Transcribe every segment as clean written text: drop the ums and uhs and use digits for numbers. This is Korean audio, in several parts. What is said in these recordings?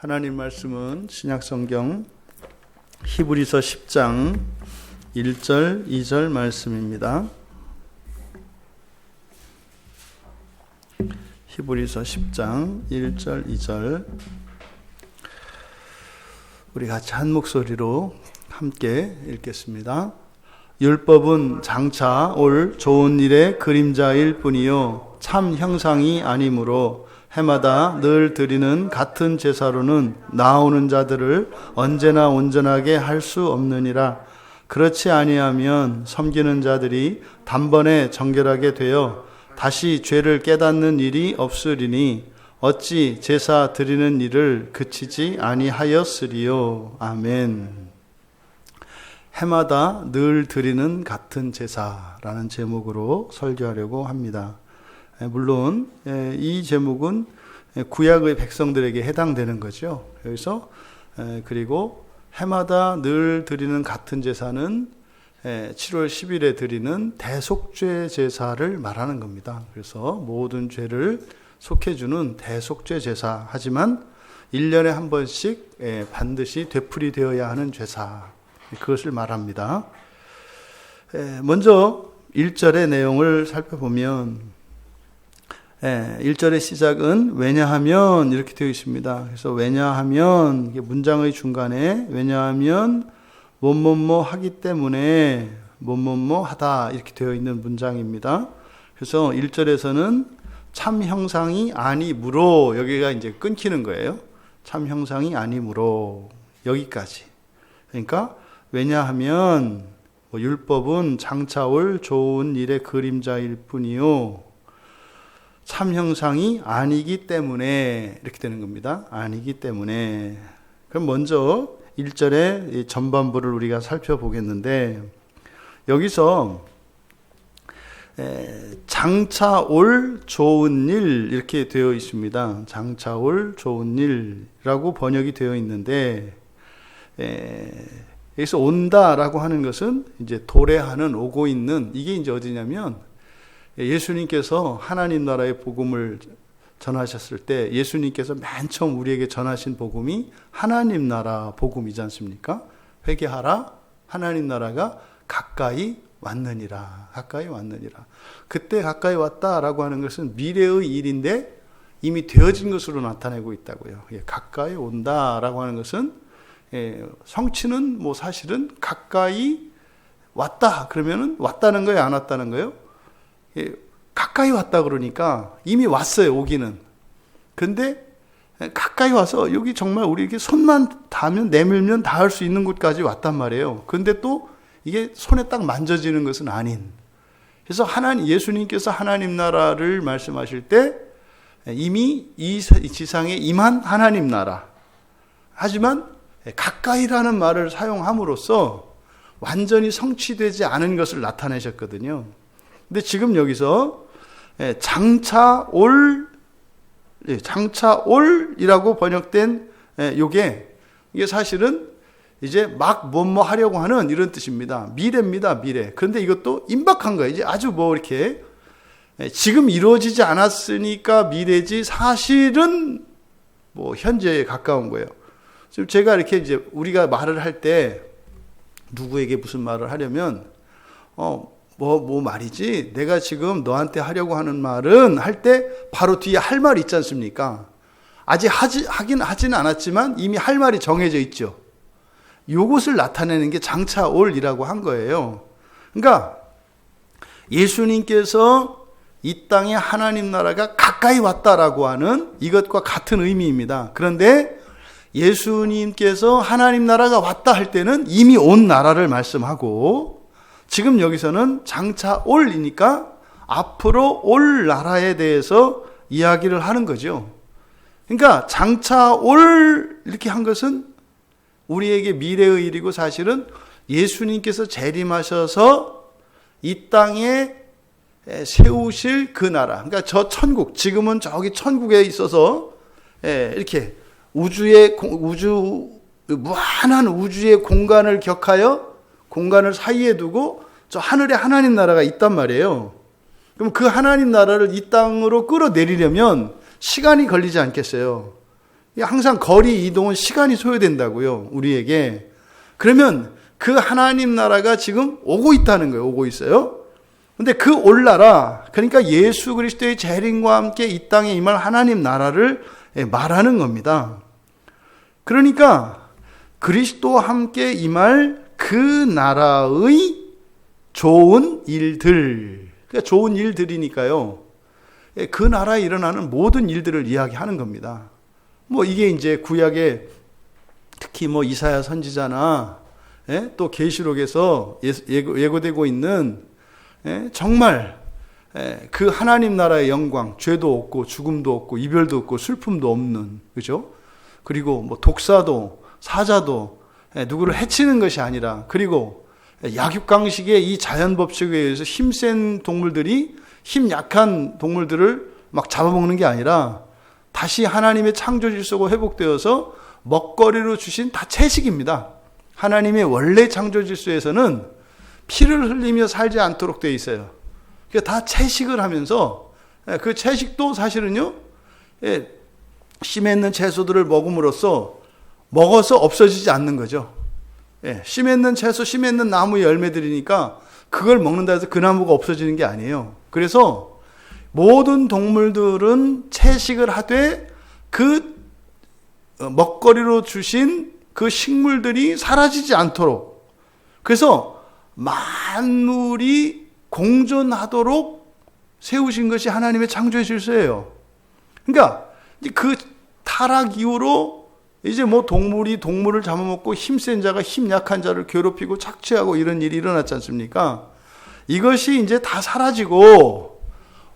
하나님 말씀은 신약성경 히브리서 10장 1절 2절 말씀입니다. 히브리서 10장 1절 2절 우리 같이 한 목소리로 함께 읽겠습니다. 율법은 장차 올 좋은 일의 그림자일 뿐이요 참 형상이 아니므로 해마다 늘 드리는 같은 제사로는 나오는 자들을 언제나 온전하게 할 수 없느니라. 그렇지 아니하면 섬기는 자들이 단번에 정결하게 되어 다시 죄를 깨닫는 일이 없으리니 어찌 제사 드리는 일을 그치지 아니하였으리요. 아멘. 해마다 늘 드리는 같은 제사라는 제목으로 설교하려고 합니다. 물론 이 제목은 구약의 백성들에게 해당되는 거죠. 여기서 그리고 해마다 늘 드리는 같은 제사는 7월 10일에 드리는 대속죄 제사를 말하는 겁니다. 그래서 모든 죄를 속해주는 대속죄 제사, 하지만 1년에 한 번씩 반드시 되풀이되어야 하는 제사, 그것을 말합니다. 먼저 1절의 내용을 살펴보면 1절의 시작은 왜냐하면 이렇게 되어 있습니다. 그래서 왜냐하면, 문장의 중간에 왜냐하면 뭐뭐뭐 하기 때문에 뭐뭐뭐 하다 이렇게 되어 있는 문장입니다. 그래서 1절에서는 참 형상이 아니므로, 여기가 이제 끊기는 거예요. 참 형상이 아니므로 여기까지. 그러니까 왜냐하면 율법은 장차 올 좋은 일의 그림자일 뿐이요 참 형상이 아니기 때문에 이렇게 되는 겁니다. 아니기 때문에. 그럼 먼저 1절의 전반부를 우리가 살펴보겠는데, 여기서 장차 올 좋은 일 이렇게 되어 있습니다. 장차 올 좋은 일이라고 번역이 되어 있는데, 여기서 온다라고 하는 것은 이제 도래하는, 오고 있는, 이게 이제 어디냐면 예수님께서 하나님 나라의 복음을 전하셨을 때 예수님께서 맨 처음 우리에게 전하신 복음이 하나님 나라 복음이지 않습니까? 회개하라, 하나님 나라가 가까이 왔느니라. 가까이 왔느니라. 그때 가까이 왔다라고 하는 것은 미래의 일인데 이미 되어진 것으로 나타내고 있다고요. 가까이 온다라고 하는 것은 성취는 사실은 가까이 왔다 그러면은 왔다는 거예요, 안 왔다는 거예요? 가까이 왔다 그러니까 이미 왔어요, 오기는. 근데 가까이 와서 여기 정말 우리에게 손만 닿으면, 내밀면 닿을 수 있는 곳까지 왔단 말이에요. 근데 또 이게 손에 딱 만져지는 것은 아닌. 그래서 예수님께서 하나님 나라를 말씀하실 때 이미 이 지상에 임한 하나님 나라. 하지만 가까이라는 말을 사용함으로써 완전히 성취되지 않은 것을 나타내셨거든요. 근데 지금 여기서 장차 올이라고 번역된 이게 사실은 이제 막 뭐뭐 하려고 하는 이런 뜻입니다. 미래입니다, 미래. 그런데 이것도 임박한 거예요. 이제 아주 이렇게 지금 이루어지지 않았으니까 미래지 사실은 현재에 가까운 거예요. 지금 제가 이렇게 이제 우리가 말을 할 때 누구에게 무슨 말을 하려면 말이지? 내가 지금 너한테 하려고 하는 말은 할 때 바로 뒤에 할 말이 있지 않습니까? 아직 하지는 않았지만 이미 할 말이 정해져 있죠. 요것을 나타내는 게 장차 올이라고 한 거예요. 그러니까 예수님께서 이 땅에 하나님 나라가 가까이 왔다라고 하는 이것과 같은 의미입니다. 그런데 예수님께서 하나님 나라가 왔다 할 때는 이미 온 나라를 말씀하고, 지금 여기서는 장차 올이니까 앞으로 올 나라에 대해서 이야기를 하는 거죠. 그러니까 장차 올 이렇게 한 것은 우리에게 미래의 일이고, 사실은 예수님께서 재림하셔서 이 땅에 세우실 그 나라, 그러니까 저 천국, 지금은 저기 천국에 있어서 이렇게 무한한 우주의 공간을 격하여 공간을 사이에 두고 저 하늘에 하나님 나라가 있단 말이에요. 그럼 그 하나님 나라를 이 땅으로 끌어내리려면 시간이 걸리지 않겠어요? 항상 거리 이동은 시간이 소요된다고요, 우리에게. 그러면 그 하나님 나라가 지금 오고 있다는 거예요. 오고 있어요. 근데 그 올 나라, 그러니까 예수 그리스도의 재림과 함께 이 땅에 임할 하나님 나라를 말하는 겁니다. 그러니까 그리스도와 함께 임할 그 나라의 좋은 일들, 그러니까 좋은 일들이니까요. 그 나라에 일어나는 모든 일들을 이야기하는 겁니다. 뭐 이게 이제 구약에 특히 뭐 이사야 선지자나 또 계시록에서 예고되고 있는 정말 그 하나님 나라의 영광, 죄도 없고 죽음도 없고 이별도 없고 슬픔도 없는, 그죠? 그리고 뭐 독사도 사자도 누구를 해치는 것이 아니라, 그리고 약육강식의 이 자연 법칙에 의해서 힘센 동물들이 힘 약한 동물들을 막 잡아먹는 게 아니라 다시 하나님의 창조 질서가 회복되어서 먹거리로 주신 다 채식입니다. 하나님의 원래 창조 질서에서는 피를 흘리며 살지 않도록 되어 있어요. 그러니까 다 채식을 하면서 그 채식도 사실은요, 심에 있는 채소들을 먹음으로써 먹어서 없어지지 않는 거죠. 심에 있는 채소, 심에 있는 나무의 열매들이니까 그걸 먹는다 해서 그 나무가 없어지는 게 아니에요. 그래서 모든 동물들은 채식을 하되 그 먹거리로 주신 그 식물들이 사라지지 않도록, 그래서 만물이 공존하도록 세우신 것이 하나님의 창조의 질서예요. 그러니까 그 타락 이후로 이제 뭐 동물이 동물을 잡아먹고 힘센 자가 힘 약한 자를 괴롭히고 착취하고 이런 일이 일어났지 않습니까? 이것이 이제 다 사라지고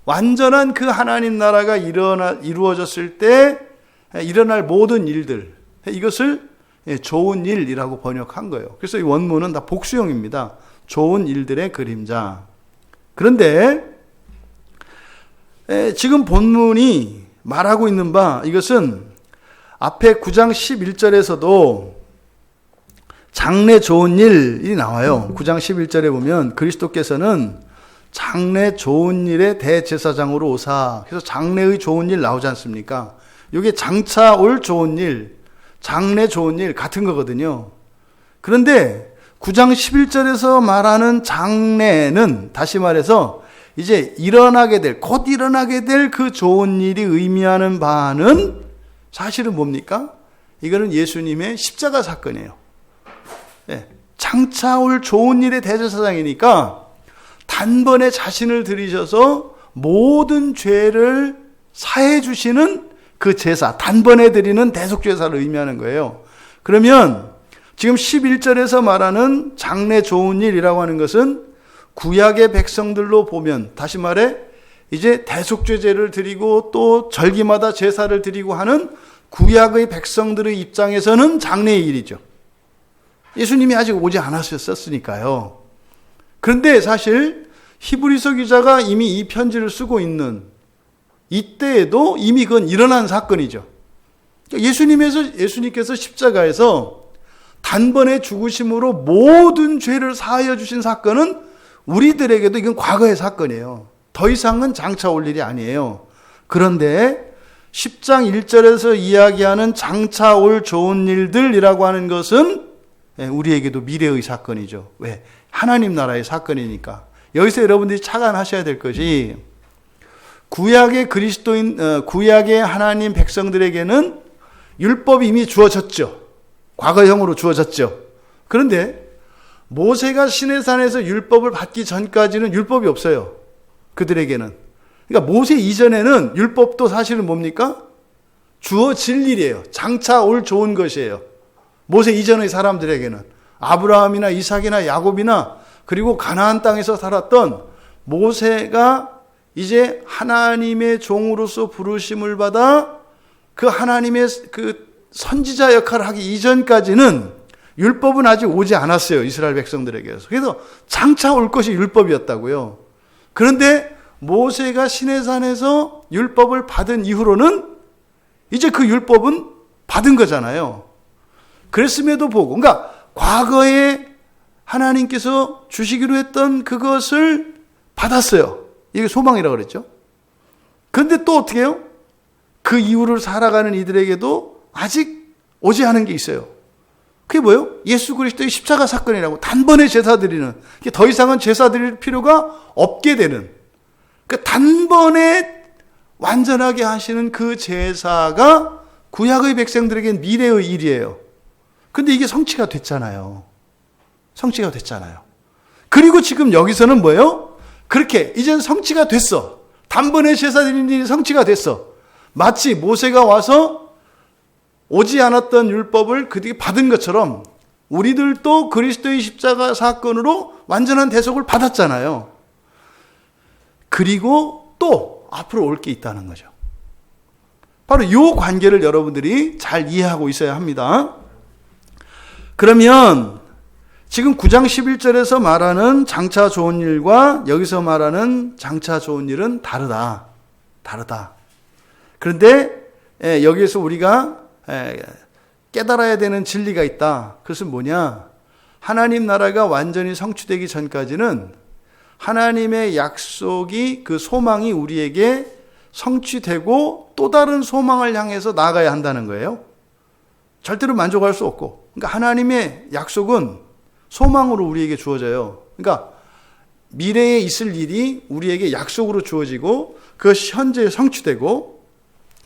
완전한 그 하나님 나라가 이루어졌을 때 일어날 모든 일들, 이것을 좋은 일이라고 번역한 거예요. 그래서 이 원문은 다 복수형입니다. 좋은 일들의 그림자. 그런데 지금 본문이 말하고 있는 바, 이것은 앞에 9장 11절에서도 장래 좋은 일이 나와요. 9장 11절에 보면 그리스도께서는 장래 좋은 일의 대제사장으로 오사, 그래서 장래의 좋은 일 나오지 않습니까? 이게 장차 올 좋은 일, 장래 좋은 일 같은 거거든요. 그런데 9장 11절에서 말하는 장래는 다시 말해서 이제 곧 일어나게 될 그 좋은 일이 의미하는 바는 사실은 뭡니까? 이거는 예수님의 십자가 사건이에요. 장차 올 좋은 일의 대제사장이니까 단번에 자신을 들이셔서 모든 죄를 사해 주시는 그 제사, 단번에 드리는 대속제사를 의미하는 거예요. 그러면 지금 11절에서 말하는 장래 좋은 일이라고 하는 것은 구약의 백성들로 보면, 다시 말해 이제 대속죄제를 드리고 또 절기마다 제사를 드리고 하는 구약의 백성들의 입장에서는 장래의 일이죠. 예수님이 아직 오지 않았었으니까요. 그런데 사실 히브리서 기자가 이미 이 편지를 쓰고 있는 이때에도 이미 그건 일어난 사건이죠. 예수님께서 십자가에서 단번에 죽으심으로 모든 죄를 사하여 주신 사건은 우리들에게도 이건 과거의 사건이에요. 더 이상은 장차 올 일이 아니에요. 그런데 10장 1절에서 이야기하는 장차 올 좋은 일들이라고 하는 것은 우리에게도 미래의 사건이죠. 왜? 하나님 나라의 사건이니까. 여기서 여러분들이 착안하셔야 될 것이, 구약의 구약의 하나님 백성들에게는 율법이 이미 주어졌죠. 과거형으로 주어졌죠. 그런데 모세가 시내산에서 율법을 받기 전까지는 율법이 없어요. 그들에게는. 그러니까 모세 이전에는 율법도 사실은 뭡니까? 주어질 일이에요. 장차 올 좋은 것이에요. 모세 이전의 사람들에게는. 아브라함이나 이삭이나 야곱이나 그리고 가나안 땅에서 살았던 모세가 이제 하나님의 종으로서 부르심을 받아 그 하나님의 그 선지자 역할을 하기 이전까지는 율법은 아직 오지 않았어요. 이스라엘 백성들에게서. 그래서 장차 올 것이 율법이었다고요. 그런데 모세가 시내산에서 율법을 받은 이후로는 이제 그 율법은 받은 거잖아요. 그랬음에도 보고, 그러니까 과거에 하나님께서 주시기로 했던 그것을 받았어요. 이게 소망이라고 그랬죠. 그런데 또 어떻게 해요? 그 이후를 살아가는 이들에게도 아직 오지 않은 게 있어요. 그게 뭐예요? 예수 그리스도의 십자가 사건이라고. 단번에 제사 드리는, 더 이상은 제사 드릴 필요가 없게 되는, 그 단번에 완전하게 하시는 그 제사가 구약의 백성들에겐 미래의 일이에요. 근데 이게 성취가 됐잖아요. 성취가 됐잖아요. 그리고 지금 여기서는 뭐예요? 그렇게 이젠 성취가 됐어. 단번에 제사 드리는 일이 성취가 됐어. 마치 모세가 와서 오지 않았던 율법을 그들이 받은 것처럼 우리들도 그리스도의 십자가 사건으로 완전한 대속을 받았잖아요. 그리고 또 앞으로 올 게 있다는 거죠. 바로 이 관계를 여러분들이 잘 이해하고 있어야 합니다. 그러면 지금 9장 11절에서 말하는 장차 좋은 일과 여기서 말하는 장차 좋은 일은 다르다. 그런데 여기에서 우리가 깨달아야 되는 진리가 있다. 그것은 뭐냐? 하나님 나라가 완전히 성취되기 전까지는 하나님의 약속이, 그 소망이 우리에게 성취되고 또 다른 소망을 향해서 나아가야 한다는 거예요. 절대로 만족할 수 없고. 그러니까 하나님의 약속은 소망으로 우리에게 주어져요. 그러니까 미래에 있을 일이 우리에게 약속으로 주어지고 그것이 현재에 성취되고,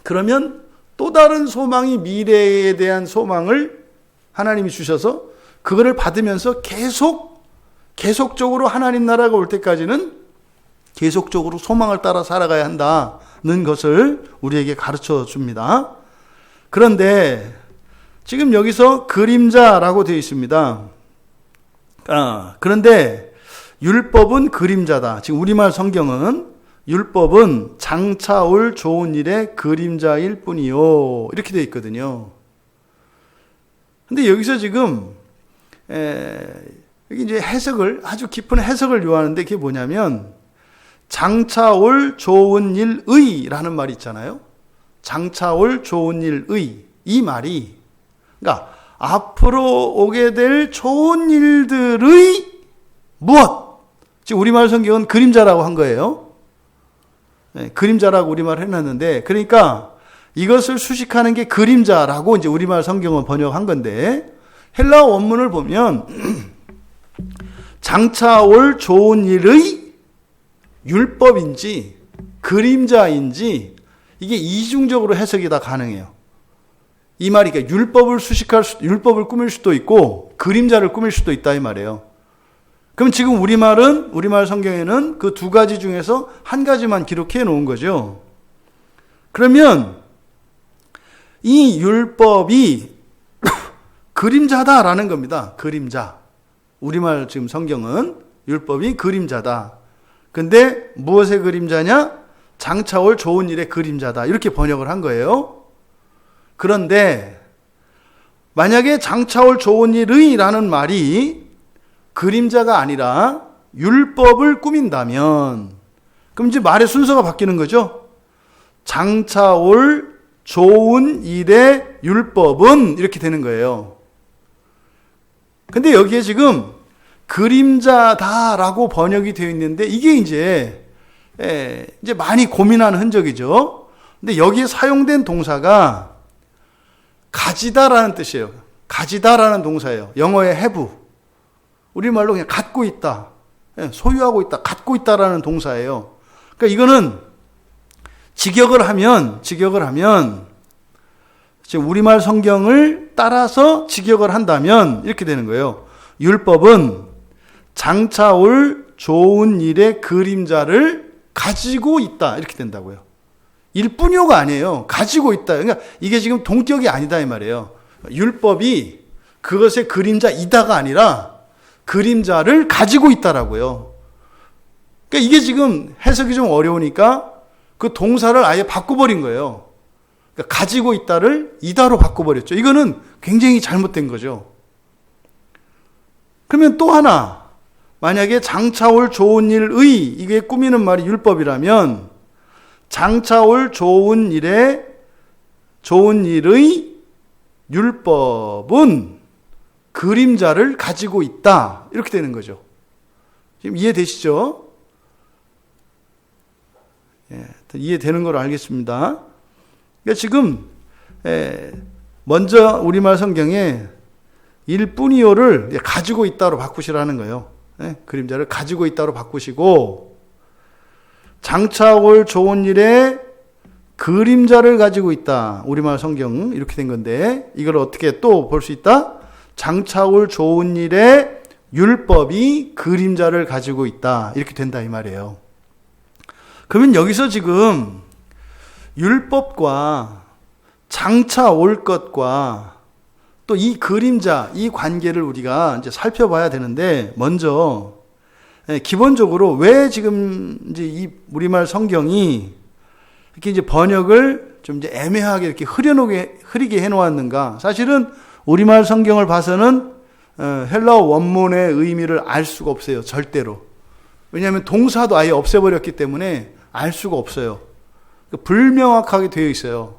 그러면 또 다른 소망이, 미래에 대한 소망을 하나님이 주셔서 그거를 받으면서 계속적으로 하나님 나라가 올 때까지는 계속적으로 소망을 따라 살아가야 한다는 것을 우리에게 가르쳐 줍니다. 그런데 지금 여기서 그림자라고 되어 있습니다. 그런데 율법은 그림자다. 지금 우리말 성경은 율법은 장차 올 좋은 일의 그림자일 뿐이요, 이렇게 되어 있거든요. 근데 여기서 지금 여기 이제 아주 깊은 해석을 요하는데, 그게 뭐냐면 장차 올 좋은 일의라는 말이 있잖아요. 장차 올 좋은 일의, 이 말이, 그러니까 앞으로 오게 될 좋은 일들의 무엇? 지금 우리말 성경은 그림자라고 한 거예요. 그림자라고 우리말 해놨는데, 그러니까 이것을 수식하는 게 그림자라고 이제 우리말 성경은 번역한 건데, 헬라어 원문을 보면 장차 올 좋은 일의 율법인지 그림자인지 이게 이중적으로 해석이 다 가능해요. 이 말이 그러니까 율법을 꾸밀 수도 있고 그림자를 꾸밀 수도 있다, 이 말이에요. 그럼 지금 우리말 성경에는 그 두 가지 중에서 한 가지만 기록해 놓은 거죠. 그러면 이 율법이 그림자다라는 겁니다. 그림자. 우리말 지금 성경은 율법이 그림자다. 근데 무엇의 그림자냐? 장차 올 좋은 일의 그림자다. 이렇게 번역을 한 거예요. 그런데 만약에 장차 올 좋은 일의라는 말이 그림자가 아니라 율법을 꾸민다면, 그럼 이제 말의 순서가 바뀌는 거죠. 장차 올 좋은 일의 율법은 이렇게 되는 거예요. 근데 여기에 지금 그림자다라고 번역이 되어 있는데, 이게 이제 많이 고민하는 흔적이죠. 근데 여기에 사용된 동사가 가지다라는 뜻이에요. 가지다라는 동사예요. 영어의 have. 우리말로 그냥 갖고 있다, 소유하고 있다, 갖고 있다라는 동사예요. 그러니까 이거는 직역을 하면 지금 우리말 성경을 따라서 직역을 한다면 이렇게 되는 거예요. 율법은 장차 올 좋은 일의 그림자를 가지고 있다, 이렇게 된다고요. 일뿐이요가 아니에요. 가지고 있다. 그러니까 이게 지금 동격이 아니다, 이 말이에요. 율법이 그것의 그림자이다가 아니라 그림자를 가지고 있다라고요. 그러니까 이게 지금 해석이 좀 어려우니까 그 동사를 아예 바꿔버린 거예요. 그러니까 가지고 있다를 이다로 바꿔버렸죠. 이거는 굉장히 잘못된 거죠. 그러면 또 하나, 만약에 장차 올 좋은 일의, 이게 꾸미는 말이 율법이라면 장차 올 좋은 일의 율법은 그림자를 가지고 있다, 이렇게 되는 거죠. 지금 이해되시죠? 이해되는 걸로 알겠습니다. 그러니까 지금 먼저 우리말 성경에 일뿐이요를 가지고 있다로 바꾸시라는 거예요. 그림자를 가지고 있다로 바꾸시고 장차 올 좋은 일에 그림자를 가지고 있다. 우리말 성경 이렇게 된 건데 이걸 어떻게 또 볼 수 있다? 장차 올 좋은 일에 율법이 그림자를 가지고 있다. 이렇게 된다 이 말이에요. 그러면 여기서 지금 율법과 장차 올 것과 또 이 그림자, 이 관계를 우리가 이제 살펴봐야 되는데, 먼저, 기본적으로 왜 지금 이제 이 우리말 성경이 이렇게 이제 번역을 좀 이제 애매하게 이렇게 흐리게 해놓았는가? 사실은 우리말 성경을 봐서는 헬라어 원문의 의미를 알 수가 없어요. 절대로. 왜냐하면 동사도 아예 없애버렸기 때문에 알 수가 없어요. 불명확하게 되어 있어요.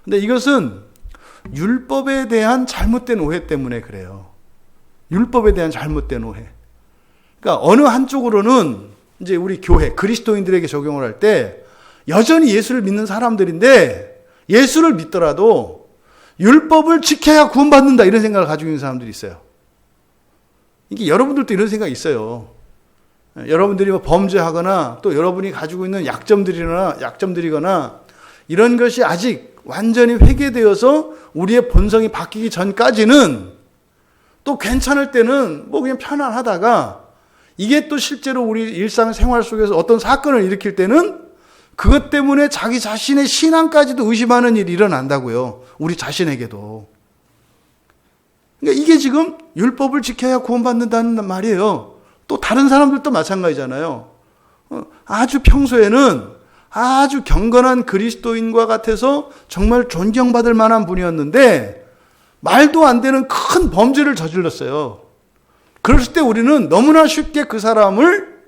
근데 이것은 율법에 대한 잘못된 오해 때문에 그래요. 율법에 대한 잘못된 오해. 그러니까 어느 한쪽으로는 이제 우리 교회, 그리스도인들에게 적용을 할 때 여전히 예수를 믿는 사람들인데 예수를 믿더라도 율법을 지켜야 구원받는다 이런 생각을 가지고 있는 사람들이 있어요. 이게 여러분들도 이런 생각이 있어요. 여러분들이 뭐 범죄하거나 또 여러분이 가지고 있는 약점들이거나 이런 것이 아직 완전히 회개되어서 우리의 본성이 바뀌기 전까지는 또 괜찮을 때는 뭐 그냥 편안하다가 이게 또 실제로 우리 일상생활 속에서 어떤 사건을 일으킬 때는 그것 때문에 자기 자신의 신앙까지도 의심하는 일이 일어난다고요. 우리 자신에게도. 그러니까 이게 지금 율법을 지켜야 구원받는다는 말이에요. 또 다른 사람들도 마찬가지잖아요. 아주 평소에는 아주 경건한 그리스도인과 같아서 정말 존경받을 만한 분이었는데 말도 안 되는 큰 범죄를 저질렀어요. 그랬을 때 우리는 너무나 쉽게 그 사람을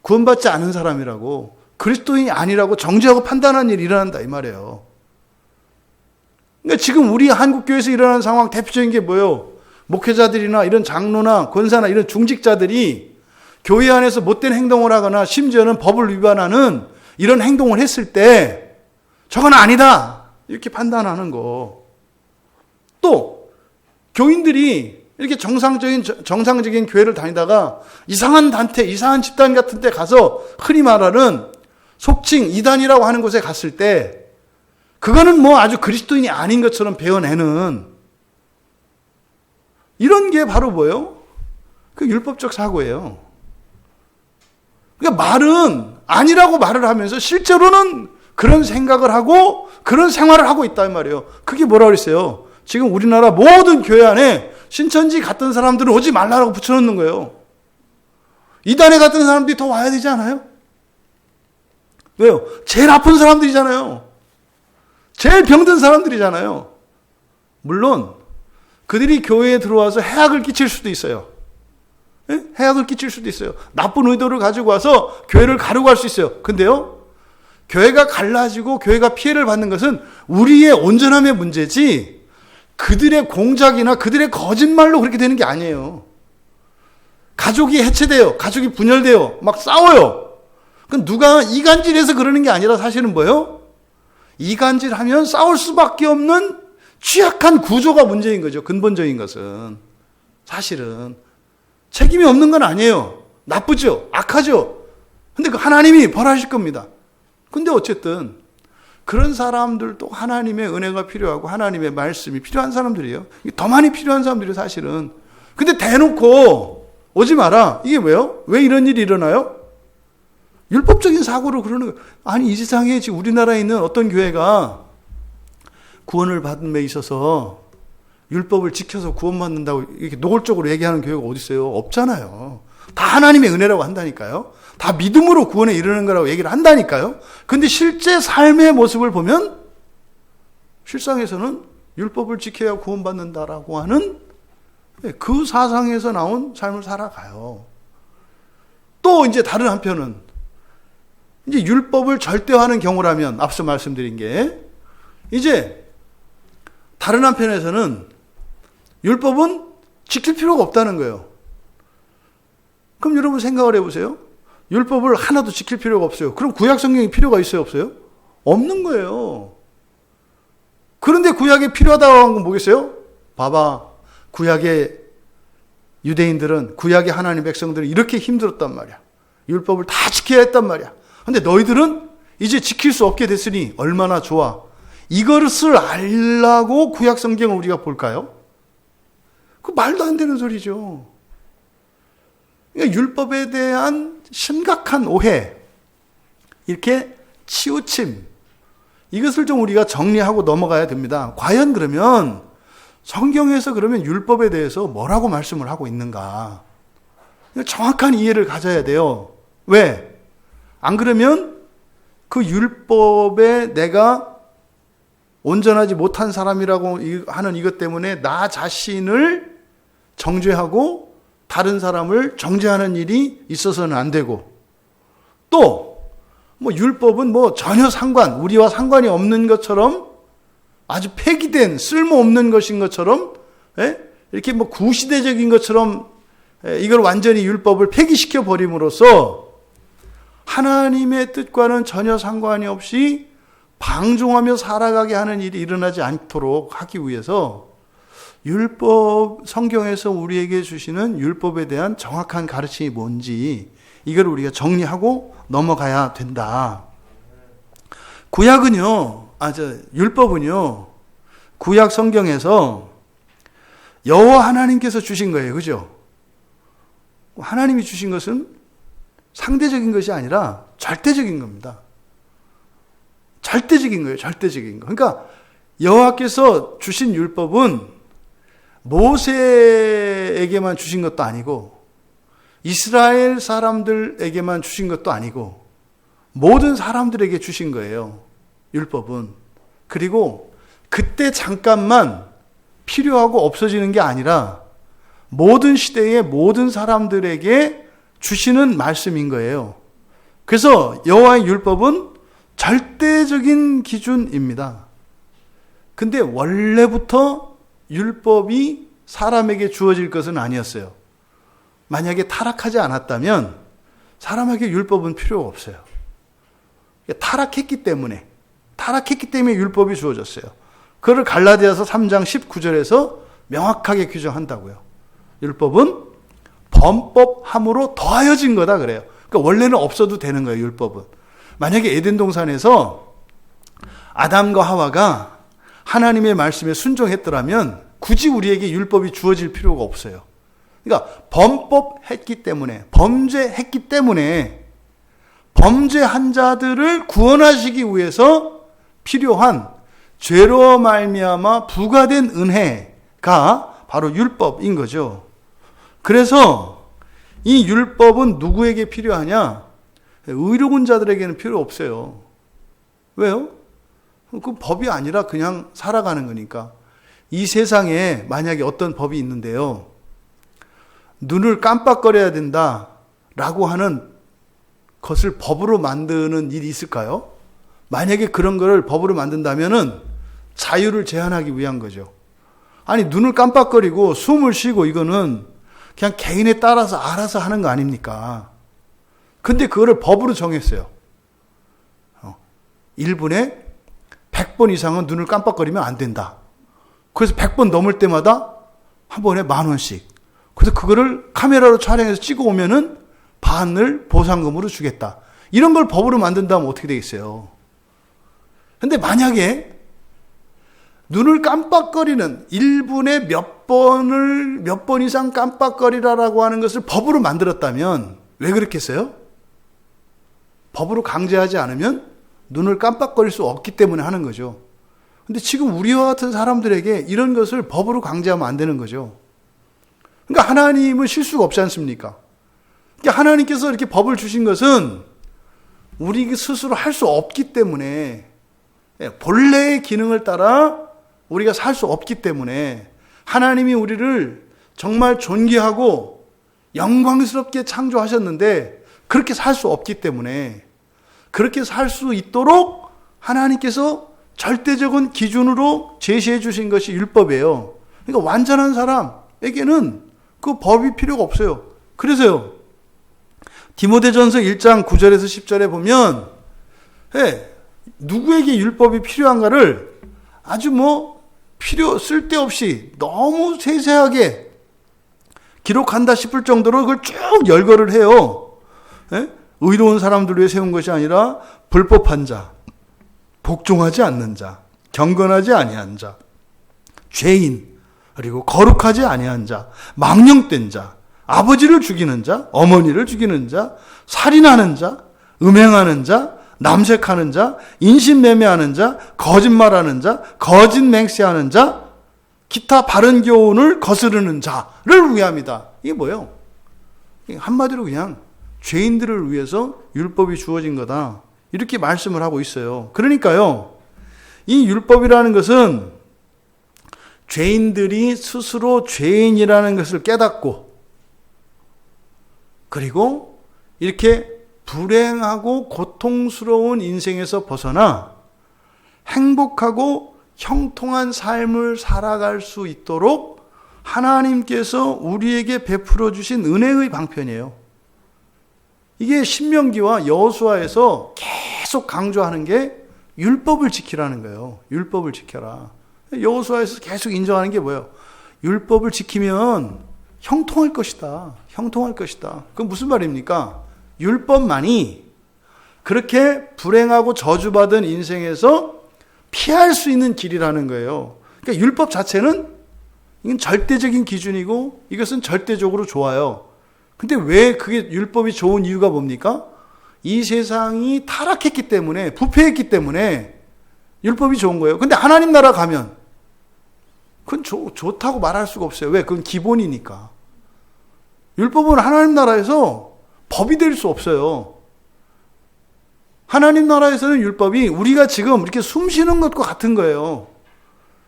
구원받지 않은 사람이라고, 그리스도인이 아니라고 정죄하고 판단하는 일이 일어난다 이 말이에요. 그러니까 지금 우리 한국교회에서 일어나는 상황 대표적인 게 뭐예요? 목회자들이나 이런 장로나 권사나 이런 중직자들이 교회 안에서 못된 행동을 하거나 심지어는 법을 위반하는 이런 행동을 했을 때 저건 아니다 이렇게 판단하는 거. 또 교인들이 이렇게 정상적인 교회를 다니다가 이상한 단체, 이상한 집단 같은 데 가서 흔히 말하는 속칭 이단이라고 하는 곳에 갔을 때 그거는 뭐 아주 그리스도인이 아닌 것처럼 배워내는 이런 게 바로 뭐예요? 그 율법적 사고예요. 그러니까 말은 아니라고 말을 하면서 실제로는 그런 생각을 하고 그런 생활을 하고 있다 이 말이에요. 그게 뭐라고 그랬어요? 지금 우리나라 모든 교회 안에 신천지 갔던 사람들은 오지 말라고 붙여놓는 거예요. 이단에 갔던 사람들이 더 와야 되지 않아요? 왜요? 제일 아픈 사람들이잖아요. 제일 병든 사람들이잖아요. 물론 그들이 교회에 들어와서 해악을 끼칠 수도 있어요. 해악을 끼칠 수도 있어요. 나쁜 의도를 가지고 와서 교회를 가려고 할 수 있어요. 근데요, 교회가 갈라지고 교회가 피해를 받는 것은 우리의 온전함의 문제지 그들의 공작이나 그들의 거짓말로 그렇게 되는 게 아니에요. 가족이 해체돼요. 가족이 분열돼요. 막 싸워요. 그럼 누가 이간질해서 그러는 게 아니라 사실은 뭐예요? 이간질하면 싸울 수밖에 없는 취약한 구조가 문제인 거죠. 근본적인 것은. 사실은. 책임이 없는 건 아니에요. 나쁘죠. 악하죠. 근데 그 하나님이 벌하실 겁니다. 근데 어쨌든 그런 사람들도 하나님의 은혜가 필요하고 하나님의 말씀이 필요한 사람들이에요. 더 많이 필요한 사람들이 사실은. 근데 대놓고 오지 마라. 이게 왜요? 왜 이런 일이 일어나요? 율법적인 사고로 그러는 거예요. 아니 이 세상에 지금 우리나라에 있는 어떤 교회가 구원을 받은 데 있어서 율법을 지켜서 구원받는다고 이렇게 노골적으로 얘기하는 교회가 어디 있어요? 없잖아요. 다 하나님의 은혜라고 한다니까요. 다 믿음으로 구원에 이르는 거라고 얘기를 한다니까요. 근데 실제 삶의 모습을 보면 실상에서는 율법을 지켜야 구원받는다라고 하는 그 사상에서 나온 삶을 살아가요. 또 이제 다른 한편은 이제 율법을 절대화하는 경우라면 앞서 말씀드린 게 이제 다른 한편에서는 율법은 지킬 필요가 없다는 거예요. 그럼 여러분 생각을 해보세요. 율법을 하나도 지킬 필요가 없어요. 그럼 구약 성경이 필요가 있어요? 없어요? 없는 거예요. 그런데 구약에 필요하다고 한 건 뭐겠어요? 봐봐. 구약의 유대인들은, 구약의 하나님 백성들은 이렇게 힘들었단 말이야. 율법을 다 지켜야 했단 말이야. 근데 너희들은 이제 지킬 수 없게 됐으니 얼마나 좋아. 이것을 알라고 구약 성경을 우리가 볼까요? 그 말도 안 되는 소리죠. 그러니까 율법에 대한 심각한 오해, 이렇게 치우침, 이것을 좀 우리가 정리하고 넘어가야 됩니다. 과연 그러면 성경에서 그러면 율법에 대해서 뭐라고 말씀을 하고 있는가? 정확한 이해를 가져야 돼요. 왜? 안 그러면 그 율법에 내가 온전하지 못한 사람이라고 하는 이것 때문에 나 자신을 정죄하고 다른 사람을 정죄하는 일이 있어서는 안 되고, 또 뭐 율법은 뭐 전혀 우리와 상관이 없는 것처럼, 아주 폐기된 쓸모없는 것인 것처럼, 이렇게 뭐 구시대적인 것처럼 이걸 완전히 율법을 폐기시켜 버림으로써 하나님의 뜻과는 전혀 상관이 없이 방종하며 살아가게 하는 일이 일어나지 않도록 하기 위해서 율법, 성경에서 우리에게 주시는 율법에 대한 정확한 가르침이 뭔지, 이걸 우리가 정리하고 넘어가야 된다. 율법은요, 구약 성경에서 여호와 하나님께서 주신 거예요. 그죠? 하나님이 주신 것은 상대적인 것이 아니라 절대적인 겁니다. 절대적인 거예요. 절대적인 거. 그러니까 여호와께서 주신 율법은 모세에게만 주신 것도 아니고 이스라엘 사람들에게만 주신 것도 아니고 모든 사람들에게 주신 거예요. 율법은. 그리고 그때 잠깐만 필요하고 없어지는 게 아니라 모든 시대의 모든 사람들에게 주시는 말씀인 거예요. 그래서 여호와의 율법은 절대적인 기준입니다. 근데 원래부터 율법이 사람에게 주어질 것은 아니었어요. 만약에 타락하지 않았다면 사람에게 율법은 필요가 없어요. 타락했기 때문에 율법이 주어졌어요. 그걸 갈라디아서 3장 19절에서 명확하게 규정한다고요. 율법은 범법함으로 더하여진 거다 그래요. 그러니까 원래는 없어도 되는 거예요. 율법은. 만약에 에덴 동산에서 아담과 하와가 하나님의 말씀에 순종했더라면 굳이 우리에게 율법이 주어질 필요가 없어요. 그러니까 범죄했기 때문에 범죄한 자들을 구원하시기 위해서 필요한 죄로 말미암아 부과된 은혜가 바로 율법인 거죠. 그래서 이 율법은 누구에게 필요하냐? 의로운 자들에게는 필요 없어요. 왜요? 그 법이 아니라 그냥 살아가는 거니까. 이 세상에 만약에 어떤 법이 있는데요, 눈을 깜빡거려야 된다라고 하는 것을 법으로 만드는 일이 있을까요? 만약에 그런 거를 법으로 만든다면은 자유를 제한하기 위한 거죠. 아니, 눈을 깜빡거리고 숨을 쉬고 이거는 그냥 개인에 따라서 알아서 하는 거 아닙니까? 근데 그거를 법으로 정했어요. 1분에 100번 이상은 눈을 깜빡거리면 안 된다. 그래서 100번 넘을 때마다 한 번에 10,000원씩. 그래서 그거를 카메라로 촬영해서 찍어 오면은 반을 보상금으로 주겠다. 이런 걸 법으로 만든다면 어떻게 되겠어요? 근데 만약에 눈을 깜빡거리는 1분에 몇 번 이상 깜빡거리라라고 하는 것을 법으로 만들었다면 왜 그렇겠어요? 법으로 강제하지 않으면 눈을 깜빡거릴 수 없기 때문에 하는 거죠. 근데 지금 우리와 같은 사람들에게 이런 것을 법으로 강제하면 안 되는 거죠. 그러니까 하나님은 실수가 없지 않습니까? 그러니까 하나님께서 이렇게 법을 주신 것은 우리 스스로 할 수 없기 때문에, 본래의 기능을 따라 우리가 살 수 없기 때문에, 하나님이 우리를 정말 존귀하고 영광스럽게 창조하셨는데 그렇게 살 수 없기 때문에, 그렇게 살 수 있도록 하나님께서 절대적인 기준으로 제시해 주신 것이 율법이에요. 그러니까 완전한 사람에게는 그 법이 필요가 없어요. 그래서요, 디모데전서 1장 9절에서 10절에 보면 누구에게 율법이 필요한가를 아주 쓸데없이 너무 세세하게 기록한다 싶을 정도로 그걸 쭉 열거를 해요. 예? 의로운 사람들 위해 세운 것이 아니라 불법한 자, 복종하지 않는 자, 경건하지 아니한 자, 죄인, 그리고 거룩하지 아니한 자, 망령된 자, 아버지를 죽이는 자, 어머니를 죽이는 자, 살인하는 자, 음행하는 자, 남색하는 자, 인신매매하는 자, 거짓말하는 자, 거짓 맹세하는 자, 기타 바른 교훈을 거스르는 자를 위함이다. 이게 뭐예요? 한마디로 그냥 죄인들을 위해서 율법이 주어진 거다. 이렇게 말씀을 하고 있어요. 그러니까요, 이 율법이라는 것은 죄인들이 스스로 죄인이라는 것을 깨닫고, 그리고 이렇게 불행하고 고통스러운 인생에서 벗어나 행복하고 형통한 삶을 살아갈 수 있도록 하나님께서 우리에게 베풀어 주신 은혜의 방편이에요. 이게 신명기와 여호수아에서 계속 강조하는 게 율법을 지키라는 거예요. 율법을 지켜라. 여호수아에서 계속 인정하는 게 뭐예요? 율법을 지키면 형통할 것이다. 형통할 것이다. 그건 무슨 말입니까? 율법만이 그렇게 불행하고 저주받은 인생에서 피할 수 있는 길이라는 거예요. 그러니까 율법 자체는 이건 절대적인 기준이고 이것은 절대적으로 좋아요. 근데 왜 그게 율법이 좋은 이유가 뭡니까? 이 세상이 타락했기 때문에, 부패했기 때문에 율법이 좋은 거예요. 근데 하나님 나라 가면 그건 좋다고 말할 수가 없어요. 왜? 그건 기본이니까. 율법은 하나님 나라에서 법이 될 수 없어요. 하나님 나라에서는 율법이 우리가 지금 이렇게 숨 쉬는 것과 같은 거예요.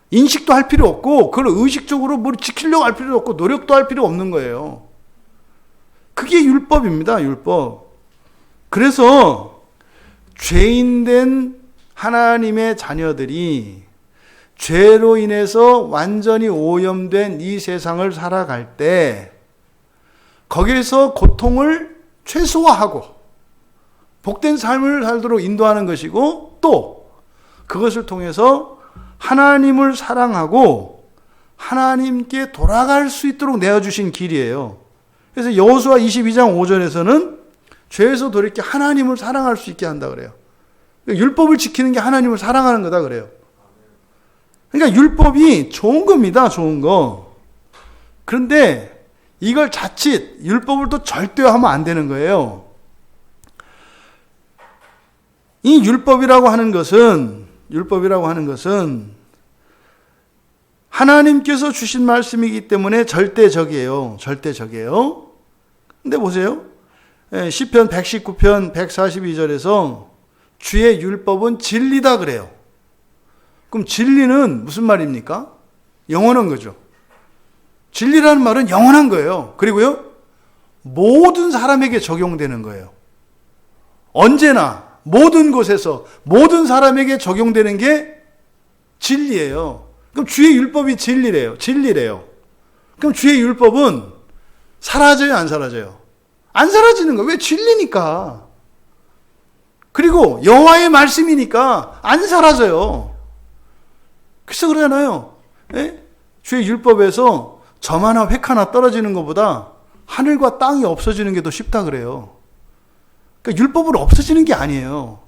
인식도 할 필요 없고, 그걸 의식적으로 뭘 지키려고 할 필요도 없고, 노력도 할 필요 없는 거예요. 그게 율법입니다, 율법. 그래서 죄인된 하나님의 자녀들이 죄로 인해서 완전히 오염된 이 세상을 살아갈 때 거기에서 고통을 최소화하고 복된 삶을 살도록 인도하는 것이고, 또 그것을 통해서 하나님을 사랑하고 하나님께 돌아갈 수 있도록 내어주신 길이에요. 그래서 여호수아 22장 5절에서는 죄에서 돌이켜 하나님을 사랑할 수 있게 한다 그래요. 율법을 지키는 게 하나님을 사랑하는 거다 그래요. 그러니까 율법이 좋은 겁니다. 좋은 거. 그런데 이걸 자칫 율법을 또 절대화하면 안 되는 거예요. 이 율법이라고 하는 것은 하나님께서 주신 말씀이기 때문에 절대적이에요. 절대적이에요. 근데 보세요. 시편 119편 142절에서 주의 율법은 진리다 그래요. 그럼 진리는 무슨 말입니까? 영원한 거죠. 진리라는 말은 영원한 거예요. 그리고요, 모든 사람에게 적용되는 거예요. 언제나 모든 곳에서 모든 사람에게 적용되는 게 진리예요. 그럼 주의 율법이 진리래요. 그럼 주의 율법은 사라져요, 안 사라져요? 안 사라지는 거예요. 왜? 진리니까. 그리고 여호와의 말씀이니까 안 사라져요. 그래서 그러잖아요. 예? 주의 율법에서 점 하나 획 하나 떨어지는 것보다 하늘과 땅이 없어지는 게 더 쉽다 그래요. 그러니까 율법은 없어지는 게 아니에요.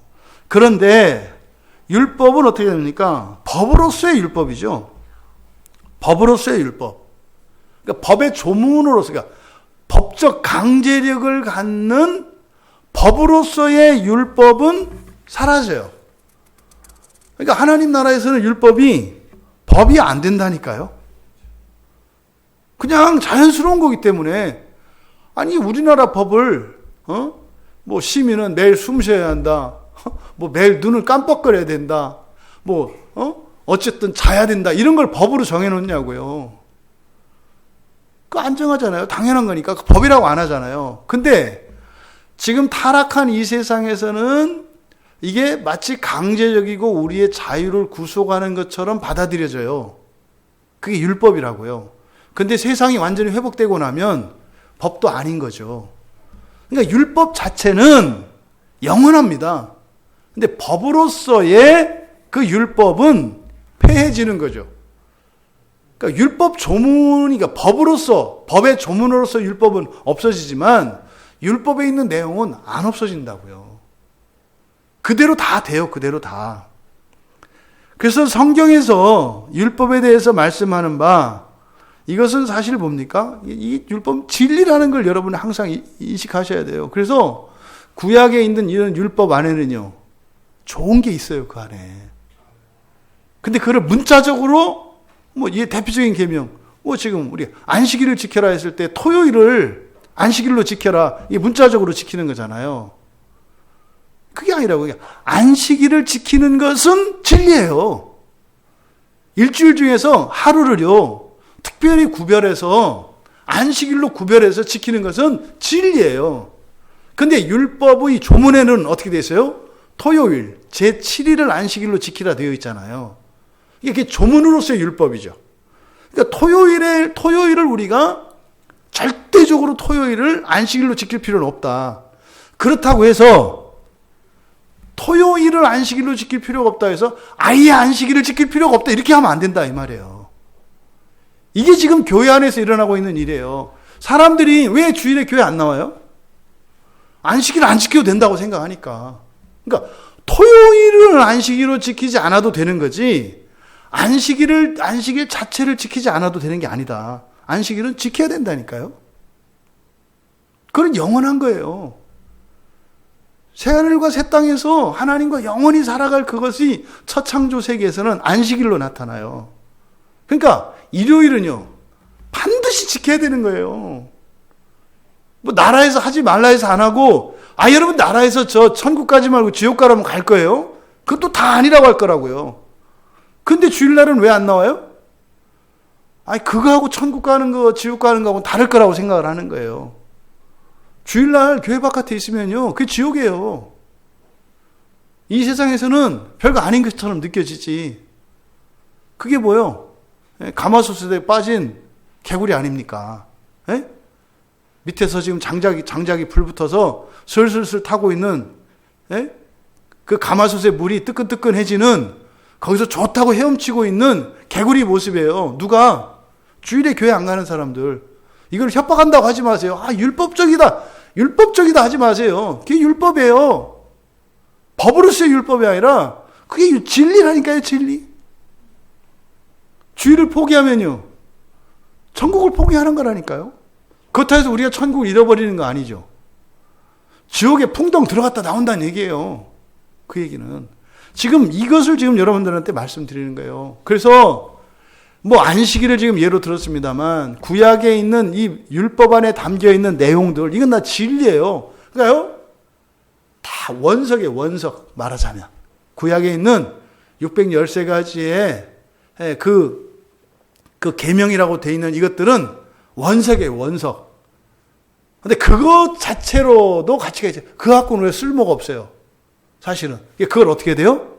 그런데 율법은 어떻게 됩니까? 법으로서의 율법이죠. 법으로서의 율법. 그러니까 법의 조문으로서, 그러니까 법적 강제력을 갖는 법으로서의 율법은 사라져요. 그러니까 하나님 나라에서는 율법이 법이 안 된다니까요. 그냥 자연스러운 거기 때문에. 아니, 우리나라 법을 뭐 시민은 매일 숨 쉬어야 한다. 뭐 매일 눈을 깜빡거려야 된다. 어쨌든 자야 된다. 이런 걸 법으로 정해놓냐고요. 그거 안정하잖아요. 당연한 거니까. 법이라고 안 하잖아요. 근데 지금 타락한 이 세상에서는 이게 마치 강제적이고 우리의 자유를 구속하는 것처럼 받아들여져요. 그게 율법이라고요. 근데 세상이 완전히 회복되고 나면 법도 아닌 거죠. 그러니까 율법 자체는 영원합니다. 근데 법으로서의 그 율법은 폐해지는 거죠. 그러니까 율법 조문이, 그러니까 법으로서, 법의 조문으로서 율법은 없어지지만 율법에 있는 내용은 안 없어진다고요. 그대로 다 돼요. 그대로 다. 그래서 성경에서 율법에 대해서 말씀하는 바, 이것은 사실 뭡니까? 이 율법 진리라는 걸 여러분은 항상 인식하셔야 돼요. 그래서 구약에 있는 이런 율법 안에는요, 좋은 게 있어요, 그 안에. 근데 그걸 문자적으로, 이 대표적인 계명, 지금 우리 안식일을 지켜라 했을 때 토요일을 안식일로 지켜라, 이게 문자적으로 지키는 거잖아요. 그게 아니라고. 안식일을 지키는 것은 진리예요. 일주일 중에서 하루를요, 특별히 구별해서, 안식일로 구별해서 지키는 것은 진리예요. 근데 율법의 조문에는 어떻게 되어 있어요? 토요일, 제7일을 안식일로 지키라 되어 있잖아요. 이게 조문으로서의 율법이죠. 그러니까 토요일을 우리가 절대적으로 토요일을 안식일로 지킬 필요는 없다. 그렇다고 해서 토요일을 안식일로 지킬 필요가 없다 해서 아예 안식일을 지킬 필요가 없다 이렇게 하면 안 된다 이 말이에요. 이게 지금 교회 안에서 일어나고 있는 일이에요. 사람들이 왜 주일에 교회 안 나와요? 안식일 안 지켜도 된다고 생각하니까. 그러니까 토요일을 안식일로 지키지 않아도 되는 거지, 안식일 자체를 지키지 않아도 되는 게 아니다. 안식일은 지켜야 된다니까요. 그건 영원한 거예요. 새하늘과 새 땅에서 하나님과 영원히 살아갈 그것이 첫 창조 세계에서는 안식일로 나타나요. 그러니까 일요일은요, 반드시 지켜야 되는 거예요. 나라에서 하지 말라 해서 안 하고, 여러분 나라에서 저 천국 가지 말고 지옥 가라면 갈 거예요? 그것도 다 아니라고 할 거라고요. 근데 주일날은 왜 안 나와요? 그거하고 천국 가는 거, 지옥 가는 거하고는 다를 거라고 생각을 하는 거예요. 주일날 교회 바깥에 있으면요, 그게 지옥이에요. 이 세상에서는 별거 아닌 것처럼 느껴지지. 그게 뭐예요? 가마솥에 빠진 개구리 아닙니까? 에? 밑에서 지금 장작이 불 붙어서 슬슬슬 타고 있는, 그 가마솥에 물이 뜨끈뜨끈해지는, 거기서 좋다고 헤엄치고 있는 개구리 모습이에요. 누가? 주일에 교회 안 가는 사람들. 이걸 협박한다고 하지 마세요. 율법적이다 하지 마세요. 그게 율법이에요. 법으로서의 율법이 아니라 그게 진리라니까요, 진리. 주일을 포기하면요, 천국을 포기하는 거라니까요. 그렇다고 해서 우리가 천국을 잃어버리는 거 아니죠. 지옥에 풍덩 들어갔다 나온다는 얘기예요. 그 얘기는. 지금 이것을 지금 여러분들한테 말씀드리는 거예요. 그래서 안식일을 지금 예로 들었습니다만, 구약에 있는 이 율법 안에 담겨 있는 내용들, 이건 다 진리예요. 그러니까요, 다 원석이에요, 원석. 말하자면 구약에 있는 613가지의 그 계명이라고 돼 있는 이것들은 원석이에요, 원석. 근데 그것 자체로도 가치가 있어요. 그거 갖고는 왜 쓸모가 없어요, 사실은. 그걸 어떻게 해야 돼요?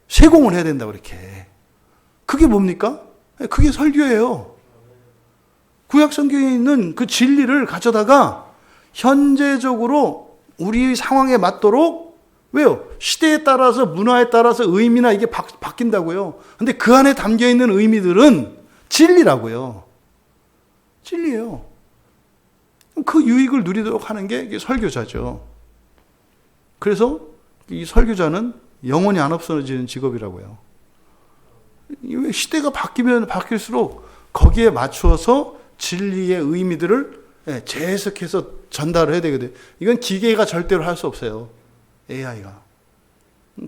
세공을 해야 된다고, 그렇게. 그게 뭡니까? 그게 설교예요. 구약 성경에 있는 그 진리를 가져다가 현재적으로 우리 상황에 맞도록, 왜요? 시대에 따라서, 문화에 따라서 의미나 이게 바뀐다고요. 근데 그 안에 담겨 있는 의미들은 진리라고요. 진리예요. 그 유익을 누리도록 하는 게 설교자죠. 그래서 이 설교자는 영원히 안 없어지는 직업이라고요. 시대가 바뀌면 바뀔수록 거기에 맞추어서 진리의 의미들을 재해석해서 전달을 해야 되거든요. 이건 기계가 절대로 할 수 없어요. AI가.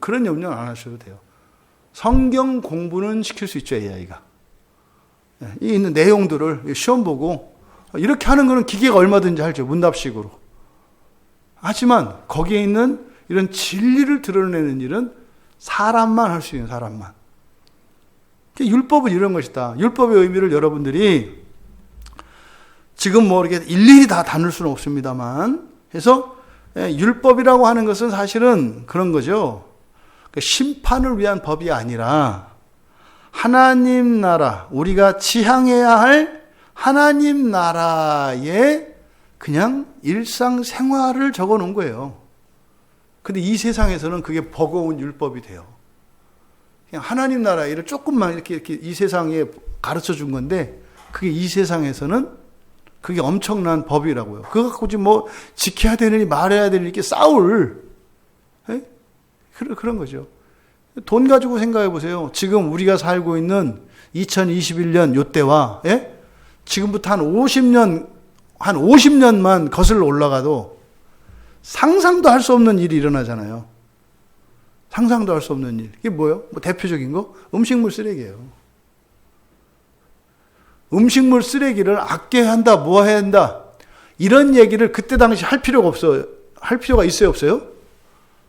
그런 염려는 안 하셔도 돼요. 성경 공부는 시킬 수 있죠, AI가. 이 있는 내용들을 시험 보고 이렇게 하는 거는 기계가 얼마든지 할죠, 문답식으로. 하지만 거기에 있는 이런 진리를 드러내는 일은 사람만 할 수 있는, 사람만. 율법은 이런 것이다. 율법의 의미를 여러분들이 지금 이렇게 일일이 다 다룰 수는 없습니다만, 해서 율법이라고 하는 것은 사실은 그런 거죠. 심판을 위한 법이 아니라 하나님 나라, 우리가 지향해야 할 하나님 나라의 그냥 일상생활을 적어 놓은 거예요. 근데 이 세상에서는 그게 버거운 율법이 돼요. 그냥 하나님 나라 일을 조금만 이렇게 이 세상에 가르쳐 준 건데, 그게 이 세상에서는 그게 엄청난 법이라고요. 그거 갖고 지금 뭐 지켜야 되느니 말해야 되느니 이렇게 싸울, 예? 그런 거죠. 돈 가지고 생각해 보세요. 지금 우리가 살고 있는 2021년 요때와, 예? 지금부터 한 50년만 거슬러 올라가도 상상도 할 수 없는 일이 일어나잖아요. 상상도 할 수 없는 일. 이게 뭐예요? 뭐 대표적인 거? 음식물 쓰레기예요. 음식물 쓰레기를 아껴야 한다, 뭐 해야 한다. 이런 얘기를 그때 당시 할 필요가 없어요. 할 필요가 있어요, 없어요?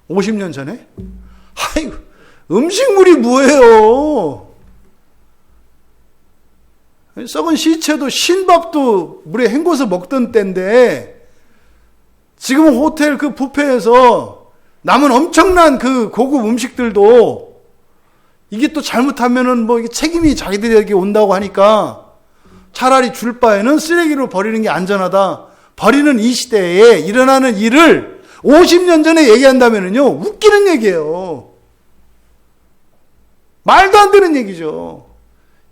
50년 전에? 아이고, 음식물이 뭐예요? 썩은 시체도 신밥도 물에 헹궈서 먹던 때인데, 지금은 호텔 그 뷔페에서 남은 엄청난 그 고급 음식들도 이게 또 잘못하면은 뭐 이게 책임이 자기들에게 온다고 하니까 차라리 줄 바에는 쓰레기로 버리는 게 안전하다. 버리는 이 시대에 일어나는 일을 50년 전에 얘기한다면은요, 웃기는 얘기예요. 말도 안 되는 얘기죠.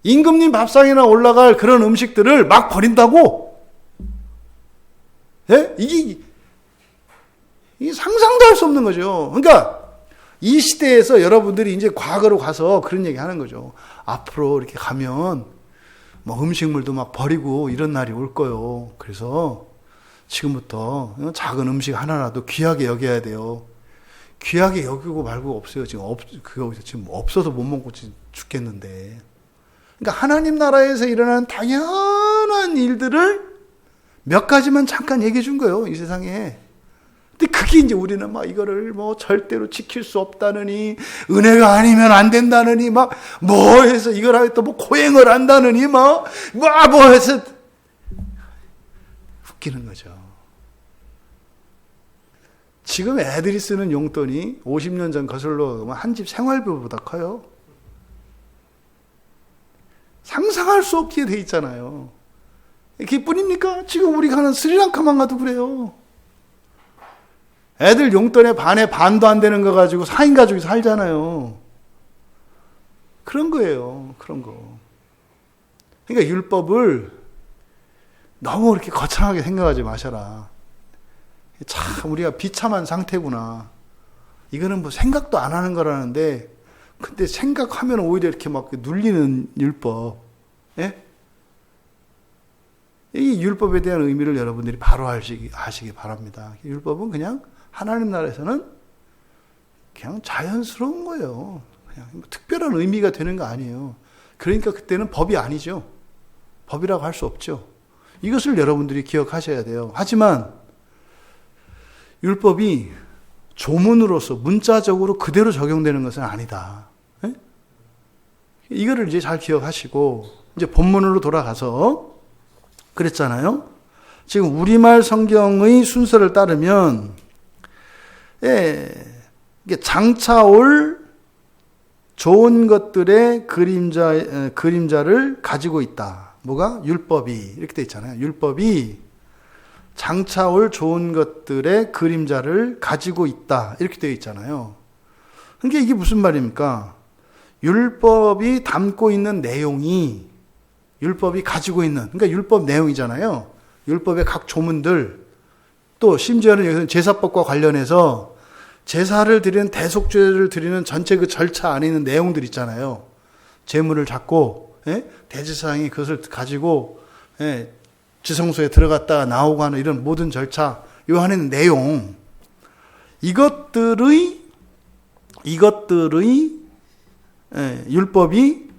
임금님 밥상이나 올라갈 그런 음식들을 막 버린다고? 예? 이게 상상도 할 수 없는 거죠. 그러니까 이 시대에서 여러분들이 이제 과거로 가서 그런 얘기 하는 거죠. 앞으로 이렇게 가면 뭐 음식물도 막 버리고 이런 날이 올 거요. 그래서 지금부터 작은 음식 하나라도 귀하게 여겨야 돼요. 귀하게 여기고 말고 없어요. 그거 지금 없어서 못 먹고 죽겠는데. 그러니까 하나님 나라에서 일어나는 당연한 일들을 몇 가지만 잠깐 얘기해 준 거예요, 이 세상에. 근데 그게 이제 우리는 막 이거를 뭐 절대로 지킬 수 없다느니, 은혜가 아니면 안 된다느니, 막 뭐 해서 이걸 하겠다, 뭐 고행을 한다느니, 뭐 해서 웃기는 거죠. 지금 애들이 쓰는 용돈이 50년 전 거슬러 한 집 생활비보다 커요. 상상할 수 없게 돼 있잖아요. 그뿐입니까? 지금 우리 가는 스리랑카만 가도 그래요. 애들 용돈의 반도 안 되는 거 가지고 4인 가족이 살잖아요. 그런 거예요. 그런 거. 그러니까 율법을 너무 그렇게 거창하게 생각하지 마셔라. 참 우리가 비참한 상태구나. 이거는 뭐 생각도 안 하는 거라는데, 근데 생각하면 오히려 이렇게 막 눌리는 율법. 예? 이 율법에 대한 의미를 여러분들이 바로 아시기 바랍니다. 율법은 그냥 하나님 나라에서는 그냥 자연스러운 거예요. 그냥 특별한 의미가 되는 거 아니에요. 그러니까 그때는 법이 아니죠. 법이라고 할 수 없죠. 이것을 여러분들이 기억하셔야 돼요. 하지만 율법이 조문으로서 문자적으로 그대로 적용되는 것은 아니다. 네? 이거를 이제 잘 기억하시고 이제 본문으로 돌아가서 그랬잖아요. 지금 우리말 성경의 순서를 따르면 이게 장차올 좋은 것들의 그림자를 가지고 있다. 뭐가? 율법이 이렇게 돼 있잖아요. 율법이 장차올 좋은 것들의 그림자를 가지고 있다. 이렇게 되어 있잖아요. 그러니까 이게 무슨 말입니까? 율법이 담고 있는 내용이 율법이 가지고 있는, 그러니까 율법 내용이잖아요. 율법의 각 조문들, 또 심지어는 여기서 제사법과 관련해서 제사를 드리는 대속죄를 드리는 전체 그 절차 안에 있는 내용들 있잖아요. 제물을 잡고 대제사장이 그것을 가지고 지성소에 들어갔다가 나오고 하는 이런 모든 절차, 요 안에 있는 내용, 이것들의 율법이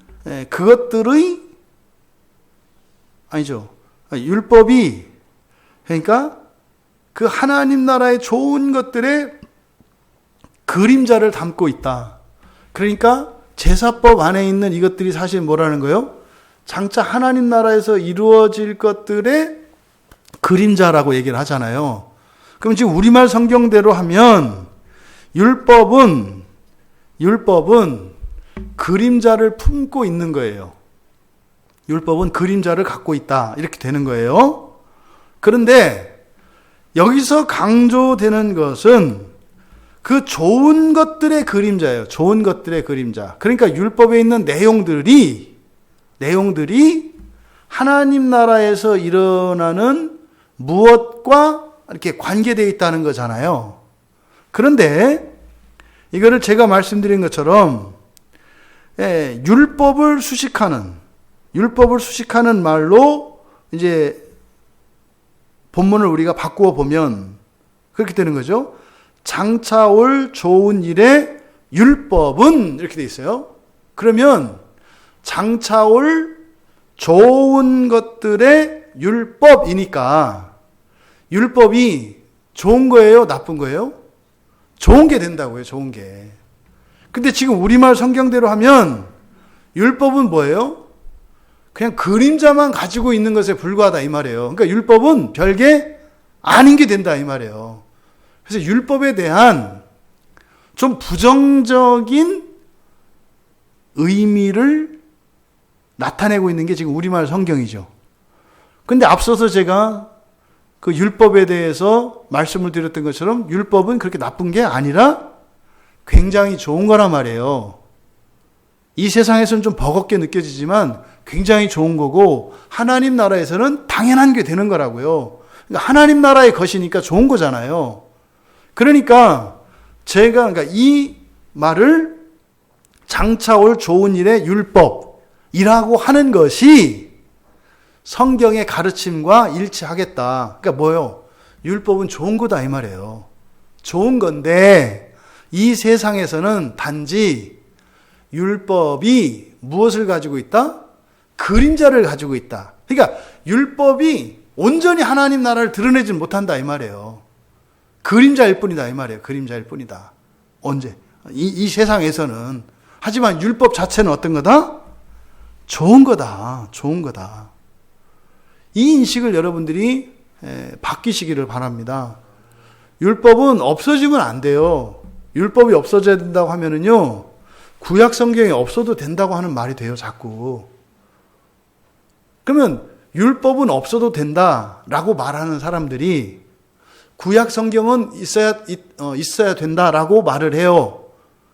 그것들의 아니죠. 율법이 그러니까 그 하나님 나라의 좋은 것들의 그림자를 담고 있다. 그러니까 제사법 안에 있는 이것들이 사실 뭐라는 거예요? 장차 하나님 나라에서 이루어질 것들의 그림자라고 얘기를 하잖아요. 그럼 지금 우리말 성경대로 하면 율법은 그림자를 품고 있는 거예요. 율법은 그림자를 갖고 있다. 이렇게 되는 거예요. 그런데 여기서 강조되는 것은 그 좋은 것들의 그림자예요. 좋은 것들의 그림자. 그러니까 율법에 있는 내용들이 하나님 나라에서 일어나는 무엇과 이렇게 관계되어 있다는 거잖아요. 그런데 이거를 제가 말씀드린 것처럼 율법을 수식하는 말로 이제 본문을 우리가 바꾸어 보면 그렇게 되는 거죠. 장차 올 좋은 일의 율법은 이렇게 돼 있어요. 그러면 장차 올 좋은 것들의 율법이니까 율법이 좋은 거예요? 나쁜 거예요? 좋은 게 된다고요. 좋은 게. 근데 지금 우리말 성경대로 하면 율법은 뭐예요? 그냥 그림자만 가지고 있는 것에 불과하다 이 말이에요. 그러니까 율법은 별게 아닌 게 된다 이 말이에요. 그래서 율법에 대한 좀 부정적인 의미를 나타내고 있는 게 지금 우리말 성경이죠. 근데 앞서서 제가 그 율법에 대해서 말씀을 드렸던 것처럼 율법은 그렇게 나쁜 게 아니라 굉장히 좋은 거란 말이에요. 이 세상에서는 좀 버겁게 느껴지지만 굉장히 좋은 거고 하나님 나라에서는 당연한 게 되는 거라고요. 그러니까 하나님 나라의 것이니까 좋은 거잖아요. 그러니까 제가 이 말을 장차 올 좋은 일의 율법이라고 하는 것이 성경의 가르침과 일치하겠다. 그러니까 뭐요? 율법은 좋은 거다 이 말이에요. 좋은 건데 이 세상에서는 단지 율법이 무엇을 가지고 있다? 그림자를 가지고 있다. 그러니까 율법이 온전히 하나님 나라를 드러내지 못한다 이 말이에요. 그림자일 뿐이다 이 말이에요. 그림자일 뿐이다. 언제? 이 세상에서는. 하지만 율법 자체는 어떤 거다? 좋은 거다. 좋은 거다. 이 인식을 여러분들이 바뀌시기를 바랍니다. 율법은 없어지면 안 돼요. 율법이 없어져야 된다고 하면은요, 구약 성경에 없어도 된다고 하는 말이 돼요, 자꾸. 그러면 율법은 없어도 된다라고 말하는 사람들이 구약 성경은 있어야 된다라고 말을 해요.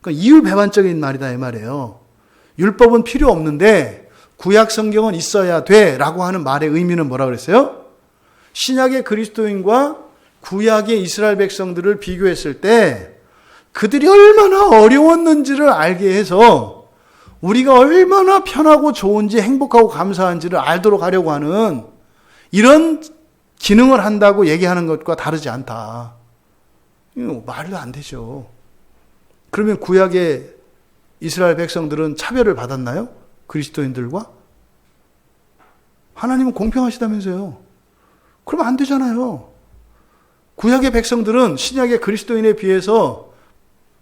그러니까 이율배반적인 말이다 이 말이에요. 율법은 필요 없는데 구약 성경은 있어야 돼라고 하는 말의 의미는 뭐라 그랬어요? 신약의 그리스도인과 구약의 이스라엘 백성들을 비교했을 때 그들이 얼마나 어려웠는지를 알게 해서 우리가 얼마나 편하고 좋은지 행복하고 감사한지를 알도록 하려고 하는 이런 기능을 한다고 얘기하는 것과 다르지 않다. 이거 말도 안 되죠. 그러면 구약의 이스라엘 백성들은 차별을 받았나요? 그리스도인들과? 하나님은 공평하시다면서요. 그러면 안 되잖아요. 구약의 백성들은 신약의 그리스도인에 비해서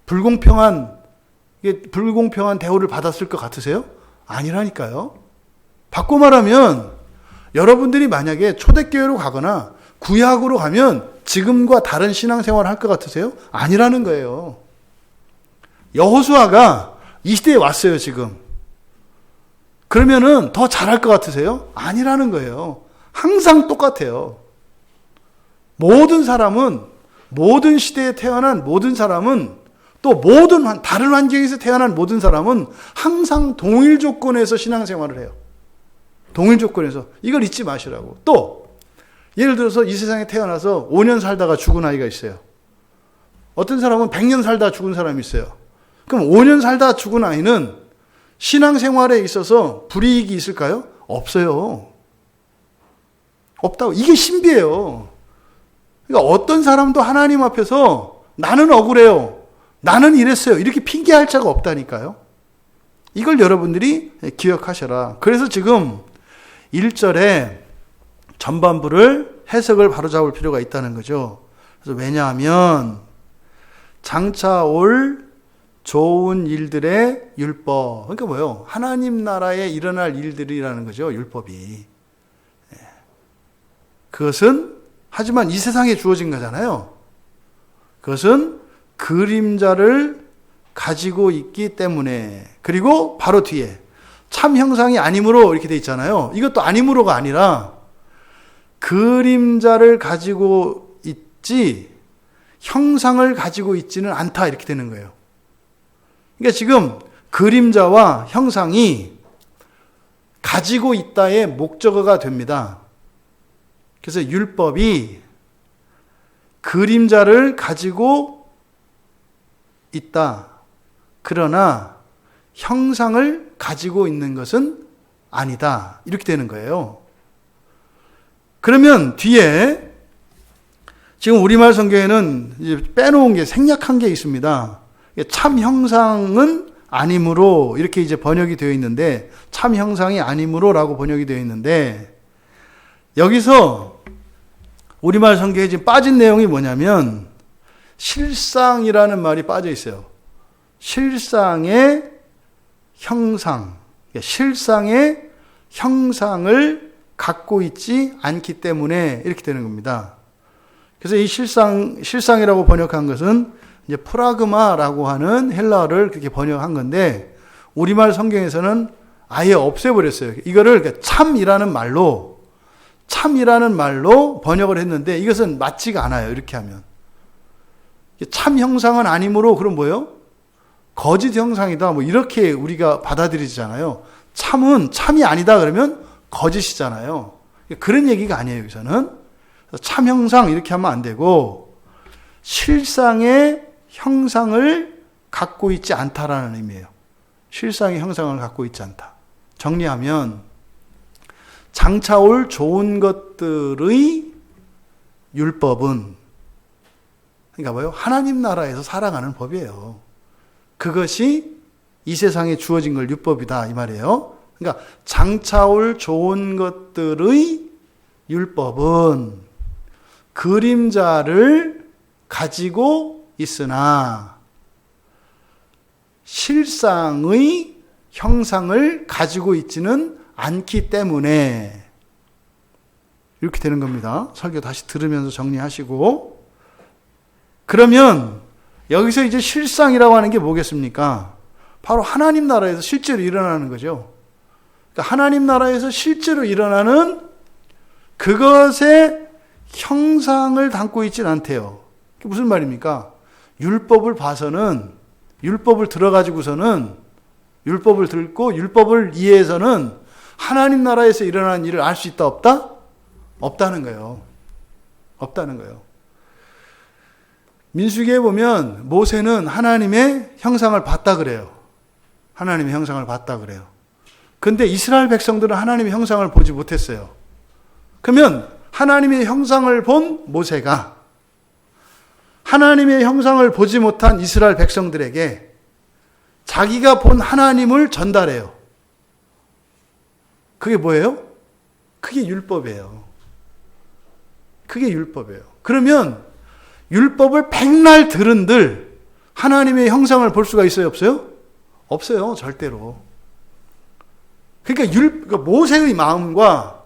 불공평한 대우를 받았을 것 같으세요? 아니라니까요. 바꿔 말하면 여러분들이 만약에 초대교회로 가거나 구약으로 가면 지금과 다른 신앙생활을 할 것 같으세요? 아니라는 거예요. 여호수아가 이 시대에 왔어요, 지금. 그러면은 더 잘할 것 같으세요? 아니라는 거예요. 항상 똑같아요. 모든 사람은, 모든 시대에 태어난 모든 사람은, 또 모든 다른 환경에서 태어난 모든 사람은 항상 동일 조건에서 신앙생활을 해요. 동일 조건에서. 이걸 잊지 마시라고. 또 예를 들어서 이 세상에 태어나서 5년 살다가 죽은 아이가 있어요. 어떤 사람은 100년 살다 죽은 사람이 있어요. 그럼 5년 살다 죽은 아이는 신앙생활에 있어서 불이익이 있을까요? 없어요. 없다고. 이게 신비예요. 그러니까 어떤 사람도 하나님 앞에서 나는 억울해요. 나는 이랬어요. 이렇게 핑계할 자가 없다니까요. 이걸 여러분들이 기억하셔라. 그래서 지금 1절에 전반부를 해석을 바로잡을 필요가 있다는 거죠. 그래서 왜냐하면 장차 올 좋은 일들의 율법. 그러니까 뭐예요? 하나님 나라에 일어날 일들이라는 거죠. 율법이. 그것은 하지만 이 세상에 주어진 거잖아요. 그것은 그림자를 가지고 있기 때문에. 그리고 바로 뒤에 참 형상이 아니므로 이렇게 돼 있잖아요. 이것도 아니므로가 아니라 그림자를 가지고 있지 형상을 가지고 있지는 않다 이렇게 되는 거예요. 그러니까 지금 그림자와 형상이 가지고 있다의 목적어가 됩니다. 그래서 율법이 그림자를 가지고 있다. 그러나 형상을 가지고 있는 것은 아니다. 이렇게 되는 거예요. 그러면 뒤에 지금 우리말 성경에는 이제 빼놓은 게 생략한 게 있습니다. 참 형상은 아니므로 이렇게 이제 번역이 되어 있는데 참 형상이 아니므로라고 번역이 되어 있는데 여기서 우리말 성경에 지금 빠진 내용이 뭐냐면 실상이라는 말이 빠져 있어요. 실상의 형상, 실상의 형상을 갖고 있지 않기 때문에 이렇게 되는 겁니다. 그래서 이 실상이라고 번역한 것은 이제 프라그마라고 하는 헬라어를 그렇게 번역한 건데 우리말 성경에서는 아예 없애버렸어요. 이거를 참이라는 말로 번역을 했는데 이것은 맞지가 않아요. 이렇게 하면. 참 형상은 아니므로 그럼 뭐예요? 거짓 형상이다. 뭐 이렇게 우리가 받아들이잖아요. 참은 참이 아니다 그러면 거짓이잖아요. 그런 얘기가 아니에요. 여기서는. 참 형상 이렇게 하면 안 되고 실상의 형상을 갖고 있지 않다라는 의미예요. 실상의 형상을 갖고 있지 않다. 정리하면 장차올 좋은 것들의 율법은 그러니까 뭐예요? 하나님 나라에서 살아가는 법이에요. 그것이 이 세상에 주어진 걸 율법이다 이 말이에요. 그러니까 장차올 좋은 것들의 율법은 그림자를 가지고 있으나 실상의 형상을 가지고 있지는 않기 때문에 이렇게 되는 겁니다. 설교 다시 들으면서 정리하시고 그러면 여기서 이제 실상이라고 하는 게 뭐겠습니까? 바로 하나님 나라에서 실제로 일어나는 거죠. 그러니까 하나님 나라에서 실제로 일어나는 그것의 형상을 담고 있지는 않대요. 그게 무슨 말입니까? 율법을 봐서는 율법을 들어가지고서는 율법을 듣고 율법을 이해해서는 하나님 나라에서 일어나는 일을 알 수 있다 없다? 없다는 거예요. 없다는 거예요. 민수기에 보면 모세는 하나님의 형상을 봤다 그래요. 하나님의 형상을 봤다 그래요. 근데 이스라엘 백성들은 하나님의 형상을 보지 못했어요. 그러면 하나님의 형상을 본 모세가 하나님의 형상을 보지 못한 이스라엘 백성들에게 자기가 본 하나님을 전달해요. 그게 뭐예요? 그게 율법이에요. 그게 율법이에요. 그러면 율법을 백날 들은들 하나님의 형상을 볼 수가 있어요? 없어요? 없어요. 절대로. 그러니까 모세의 마음과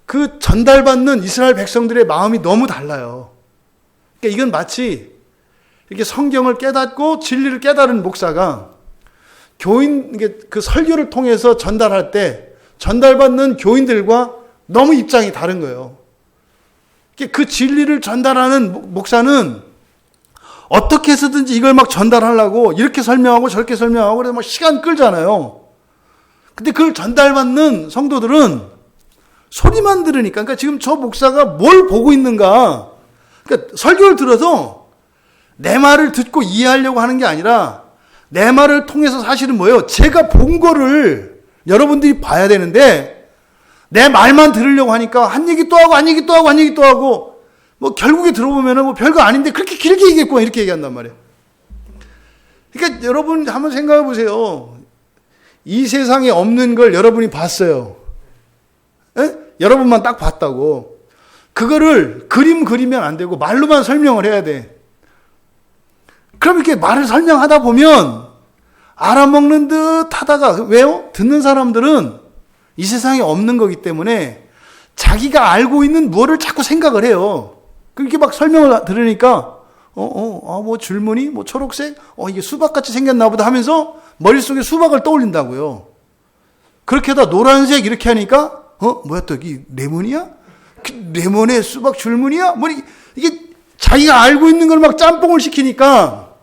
그 전달받는 이스라엘 백성들의 마음이 너무 달라요. 그러니까 이건 마치 이렇게 성경을 깨닫고 진리를 깨달은 목사가 교인, 그 설교를 통해서 전달할 때 전달받는 교인들과 너무 입장이 다른 거예요. 그 진리를 전달하는 목사는 어떻게 해서든지 이걸 막 전달하려고 이렇게 설명하고 저렇게 설명하고 그래서 막 시간 끌잖아요. 근데 그걸 전달받는 성도들은 소리만 들으니까, 그러니까 지금 저 목사가 뭘 보고 있는가. 그러니까 설교를 들어서 내 말을 듣고 이해하려고 하는 게 아니라 내 말을 통해서 사실은 뭐예요? 제가 본 거를 여러분들이 봐야 되는데 내 말만 들으려고 하니까 한 얘기 또 하고 한 얘기 또 하고 한 얘기 또 하고 뭐 결국에 들어보면은 뭐 별거 아닌데 그렇게 길게 얘기했구나 이렇게 얘기한단 말이에요. 그러니까 여러분 한번 생각해 보세요. 이 세상에 없는 걸 여러분이 봤어요. 에? 여러분만 딱 봤다고. 그거를 그림 그리면 안 되고 말로만 설명을 해야 돼. 그럼 이렇게 말을 설명하다 보면 알아먹는 듯 하다가, 왜요? 듣는 사람들은 이 세상에 없는 거기 때문에 자기가 알고 있는 무엇을 자꾸 생각을 해요. 그렇게 막 설명을 들으니까 뭐 줄무늬, 뭐 초록색, 이게 수박같이 생겼나 보다 하면서 머릿속에 수박을 떠올린다고요. 그렇게 하다 노란색 이렇게 하니까 뭐야 또 이게 레몬이야? 레몬에 수박 줄무늬야? 뭐 이게 자기가 알고 있는 걸 막 짬뽕을 시키니까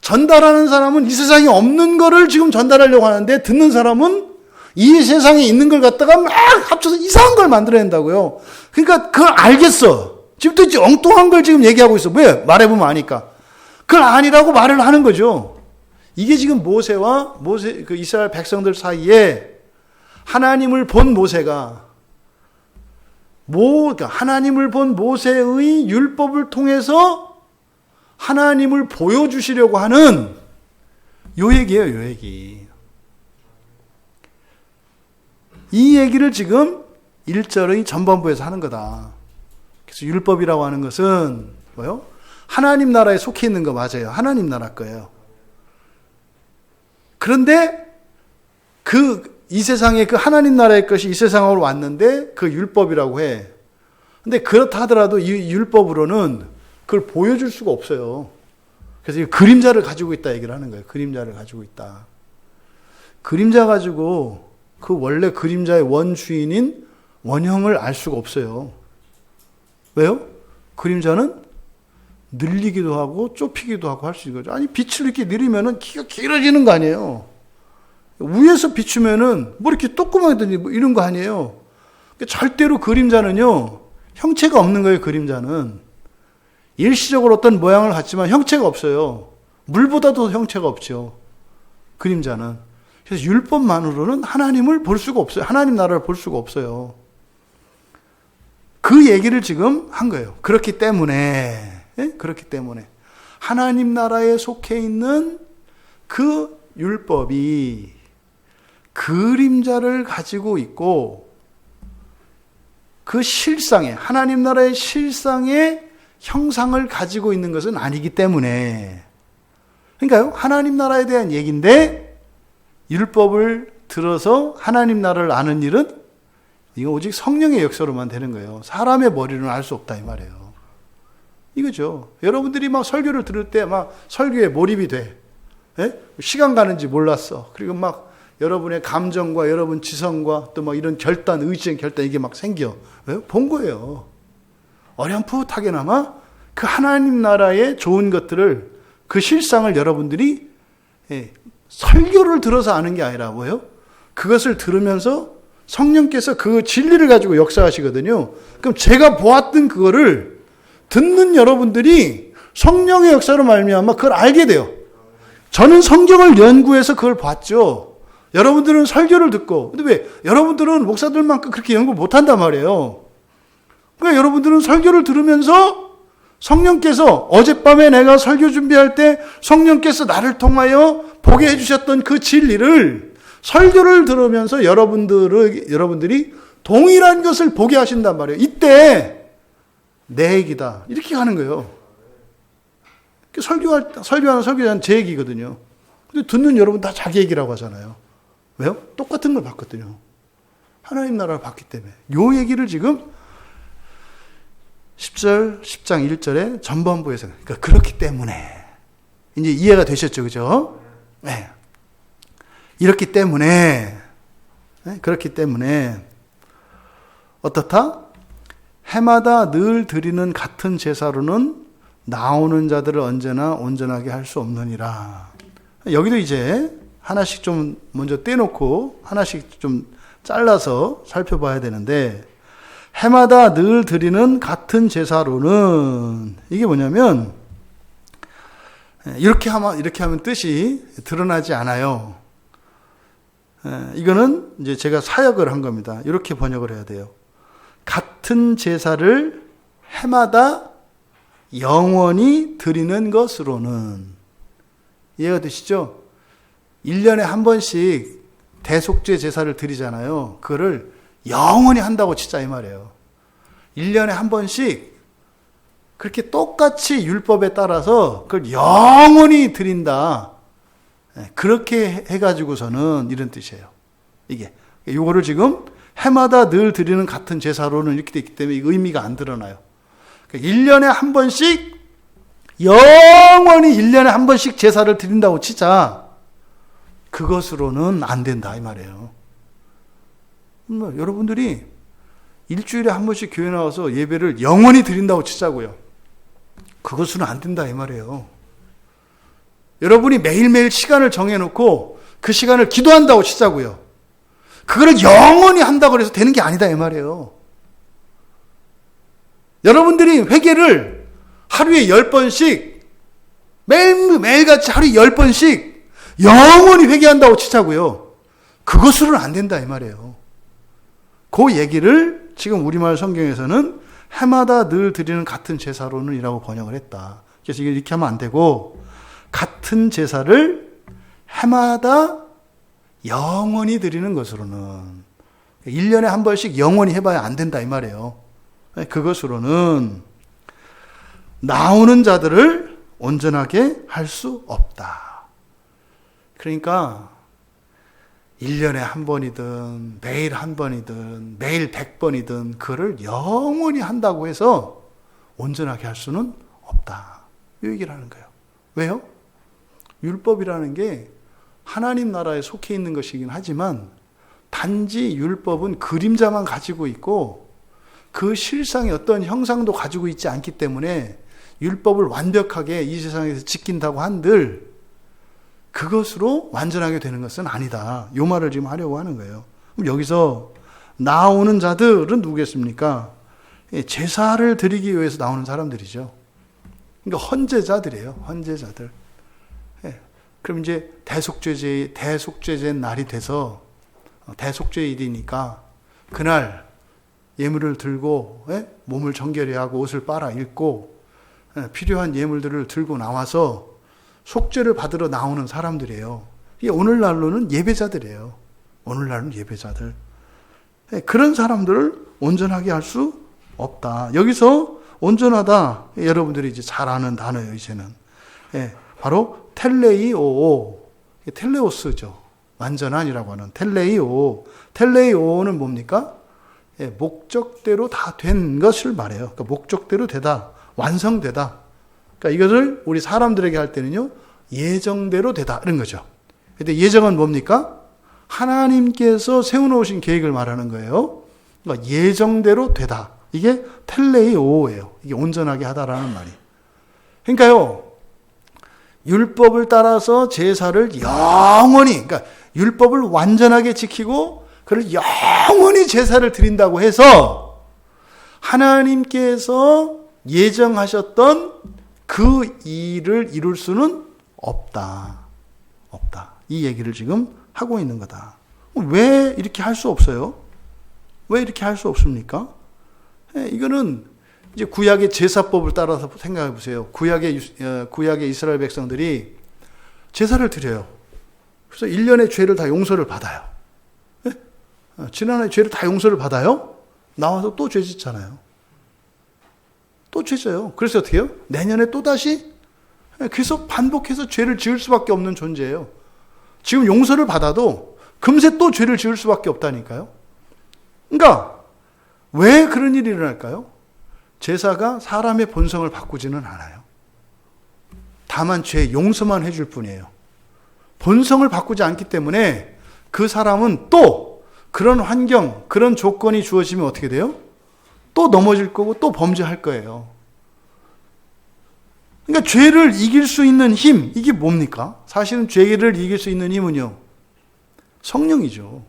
전달하는 사람은 이 세상에 없는 거를 지금 전달하려고 하는데 듣는 사람은 이 세상에 있는 걸 갖다가 막 합쳐서 이상한 걸 만들어낸다고요. 그러니까 그걸 알겠어. 지금부터 이제 엉뚱한 걸 지금 얘기하고 있어. 왜? 말해보면 아니까. 그걸 아니라고 말을 하는 거죠. 이게 지금 그 이스라엘 백성들 사이에 하나님을 본 모세가 그러니까 하나님을 본 모세의 율법을 통해서 하나님을 보여주시려고 하는 요 얘기예요, 요 얘기. 이 얘기를 지금 1절의 전반부에서 하는 거다. 그래서 율법이라고 하는 것은 뭐요? 하나님 나라에 속해 있는 거 맞아요. 하나님 나라 거예요. 그런데 이 세상에 그 하나님 나라의 것이 이 세상으로 왔는데 그 율법이라고 해. 근데 그렇다 하더라도 이 율법으로는 그걸 보여줄 수가 없어요. 그래서 이 그림자를 가지고 있다 얘기를 하는 거예요. 그림자를 가지고 있다. 그림자 가지고 그 원래 그림자의 원주인인 원형을 알 수가 없어요. 왜요? 그림자는 늘리기도 하고 좁히기도 하고 할 수 있는 거죠. 아니, 빛을 이렇게 내리면은 키가 길어지는 거 아니에요. 위에서 비추면은 뭐 이렇게 조그마하더니 뭐 이런 거 아니에요. 절대로 그림자는요, 형체가 없는 거예요, 그림자는. 일시적으로 어떤 모양을 갖지만 형체가 없어요. 물보다도 형체가 없죠, 그림자는. 그래서 율법만으로는 하나님을 볼 수가 없어요. 하나님 나라를 볼 수가 없어요. 그 얘기를 지금 한 거예요. 그렇기 때문에 하나님 나라에 속해 있는 그 율법이 그림자를 가지고 있고 그 실상의, 하나님 나라의 실상의 형상을 가지고 있는 것은 아니기 때문에, 그러니까요, 하나님 나라에 대한 얘기인데 율법을 들어서 하나님 나라를 아는 일은 이거 오직 성령의 역사로만 되는 거예요. 사람의 머리로는 알 수 없다 이 말이에요. 이거죠. 여러분들이 막 설교를 들을 때 막 설교에 몰입이 돼. 예? 시간 가는지 몰랐어. 그리고 막 여러분의 감정과 여러분 지성과 또 막 이런 결단, 의지의 결단 이게 막 생겨. 왜요? 본 거예요. 어렴풋하게나마 그 하나님 나라의 좋은 것들을, 그 실상을 여러분들이 설교를 들어서 아는 게 아니라 뭐예요? 그것을 들으면서 성령께서 그 진리를 가지고 역사하시거든요. 그럼 제가 보았던 그거를 듣는 여러분들이 성령의 역사로 말미암아 그걸 알게 돼요. 저는 성경을 연구해서 그걸 봤죠. 여러분들은 설교를 듣고. 근데 왜? 여러분들은 목사들만큼 그렇게 연구를 못한단 말이에요. 그러니까 여러분들은 설교를 들으면서 성령께서, 어젯밤에 내가 설교 준비할 때 성령께서 나를 통하여 보게 해주셨던 그 진리를 설교를 들으면서 여러분들이 동일한 것을 보게 하신단 말이에요. 이때 내 얘기다, 이렇게 하는 거예요. 설교하는 설교자는 제 얘기거든요. 근데 듣는 여러분 다 자기 얘기라고 하잖아요. 왜요? 똑같은 걸 봤거든요. 하나님 나라를 봤기 때문에. 요 얘기를 지금 10장 1절에 전반부에서, 그러니까 그렇기 때문에, 이제 이해가 되셨죠, 그죠? 네. 그렇기 때문에 어떻다? 해마다 늘 드리는 같은 제사로는 나오는 자들을 언제나 온전하게 할 수 없느니라. 여기도 이제 하나씩 좀 먼저 떼놓고 하나씩 좀 잘라서 살펴봐야 되는데, 해마다 늘 드리는 같은 제사로는, 이게 뭐냐면 이렇게 하면 뜻이 드러나지 않아요. 이거는 이제 제가 사역을 한 겁니다. 이렇게 번역을 해야 돼요. 같은 제사를 해마다 영원히 드리는 것으로는. 이해가 되시죠? 1년에 한 번씩 대속죄 제사를 드리잖아요. 그거를 영원히 한다고 치자 이 말이에요. 1년에 한 번씩 그렇게 똑같이 율법에 따라서 그걸 영원히 드린다. 그렇게 해가지고서는 이런 뜻이에요. 이게. 요거를 지금 해마다 늘 드리는 같은 제사로는 이렇게 되기 때문에 의미가 안 드러나요. 1년에 한 번씩, 영원히 1년에 한 번씩 제사를 드린다고 치자. 그것으로는 안 된다 이 말이에요. 여러분들이 일주일에 한 번씩 교회 나와서 예배를 영원히 드린다고 치자고요. 그것으로는 안 된다 이 말이에요. 여러분이 매일매일 시간을 정해놓고 그 시간을 기도한다고 치자고요. 그거를 영원히 한다고 해서 되는 게 아니다 이 말이에요. 여러분들이 회개를 하루에 10번씩 매일같이 하루에 10번씩 영원히 회개한다고 치자고요. 그것으로는 안 된다 이 말이에요. 그 얘기를 지금 우리말 성경에서는 해마다 늘 드리는 같은 제사로는 이라고 번역을 했다. 그래서 이렇게 하면 안 되고 같은 제사를 해마다 영원히 드리는 것으로는 1년에 한 번씩 영원히 해봐야 안 된다 이 말이에요. 그것으로는 나오는 자들을 온전하게 할 수 없다. 그러니까 1년에 한 번이든 매일 한 번이든 매일 100번이든 그를 영원히 한다고 해서 온전하게 할 수는 없다. 이 얘기를 하는 거예요. 왜요? 율법이라는 게 하나님 나라에 속해 있는 것이긴 하지만 단지 율법은 그림자만 가지고 있고 그 실상의 어떤 형상도 가지고 있지 않기 때문에 율법을 완벽하게 이 세상에서 지킨다고 한들 그것으로 완전하게 되는 것은 아니다. 이 말을 지금 하려고 하는 거예요. 그럼 여기서 나오는 자들은 누구겠습니까? 제사를 드리기 위해서 나오는 사람들이죠. 그러니까 헌제자들이에요. 헌제자들. 그럼 이제 대속죄제 날이 돼서 대속죄일이니까 그날 예물을 들고 몸을 정결히 하고 옷을 빨아 입고 필요한 예물들을 들고 나와서 속죄를 받으러 나오는 사람들이에요. 이게 오늘날로는 예배자들이에요. 오늘날은 예배자들. 그런 사람들을 온전하게 할 수 없다. 여기서 온전하다. 여러분들이 이제 잘 아는 단어예요, 이제는. 바로 텔레이오. 텔레오스죠. 완전한이라고 하는 텔레이오. 텔레이오는 뭡니까? 목적대로 다 된 것을 말해요. 그러니까 목적대로 되다. 완성되다. 그러니까 이것을 우리 사람들에게 할 때는요, 예정대로 되다. 이런 거죠. 근데 예정은 뭡니까? 하나님께서 세워놓으신 계획을 말하는 거예요. 그러니까 예정대로 되다. 이게 텔레이오예요. 이게 온전하게 하다라는 말이. 그러니까요, 율법을 따라서 제사를 영원히, 그러니까 율법을 완전하게 지키고 그를 영원히 제사를 드린다고 해서 하나님께서 예정하셨던 그 일을 이룰 수는 없다. 없다. 이 얘기를 지금 하고 있는 거다. 왜 이렇게 할 수 없어요? 왜 이렇게 할 수 없습니까? 이거는 이제 구약의 제사법을 따라서 생각해 보세요. 구약의 이스라엘 백성들이 제사를 드려요. 그래서 1년의 죄를 다 용서를 받아요. 지난해 죄를 다 용서를 받아요? 나와서 또 죄 짓잖아요. 또 죄 져요. 그래서 어떻게 해요? 내년에 또 다시 계속 반복해서 죄를 지을 수밖에 없는 존재예요. 지금 용서를 받아도 금세 또 죄를 지을 수밖에 없다니까요. 그러니까 왜 그런 일이 일어날까요? 제사가 사람의 본성을 바꾸지는 않아요. 다만 죄 용서만 해줄 뿐이에요. 본성을 바꾸지 않기 때문에 그 사람은 또 그런 환경, 그런 조건이 주어지면 어떻게 돼요? 또 넘어질 거고 또 범죄할 거예요. 그러니까 죄를 이길 수 있는 힘, 이게 뭡니까? 사실은 죄를 이길 수 있는 힘은요, 성령이죠.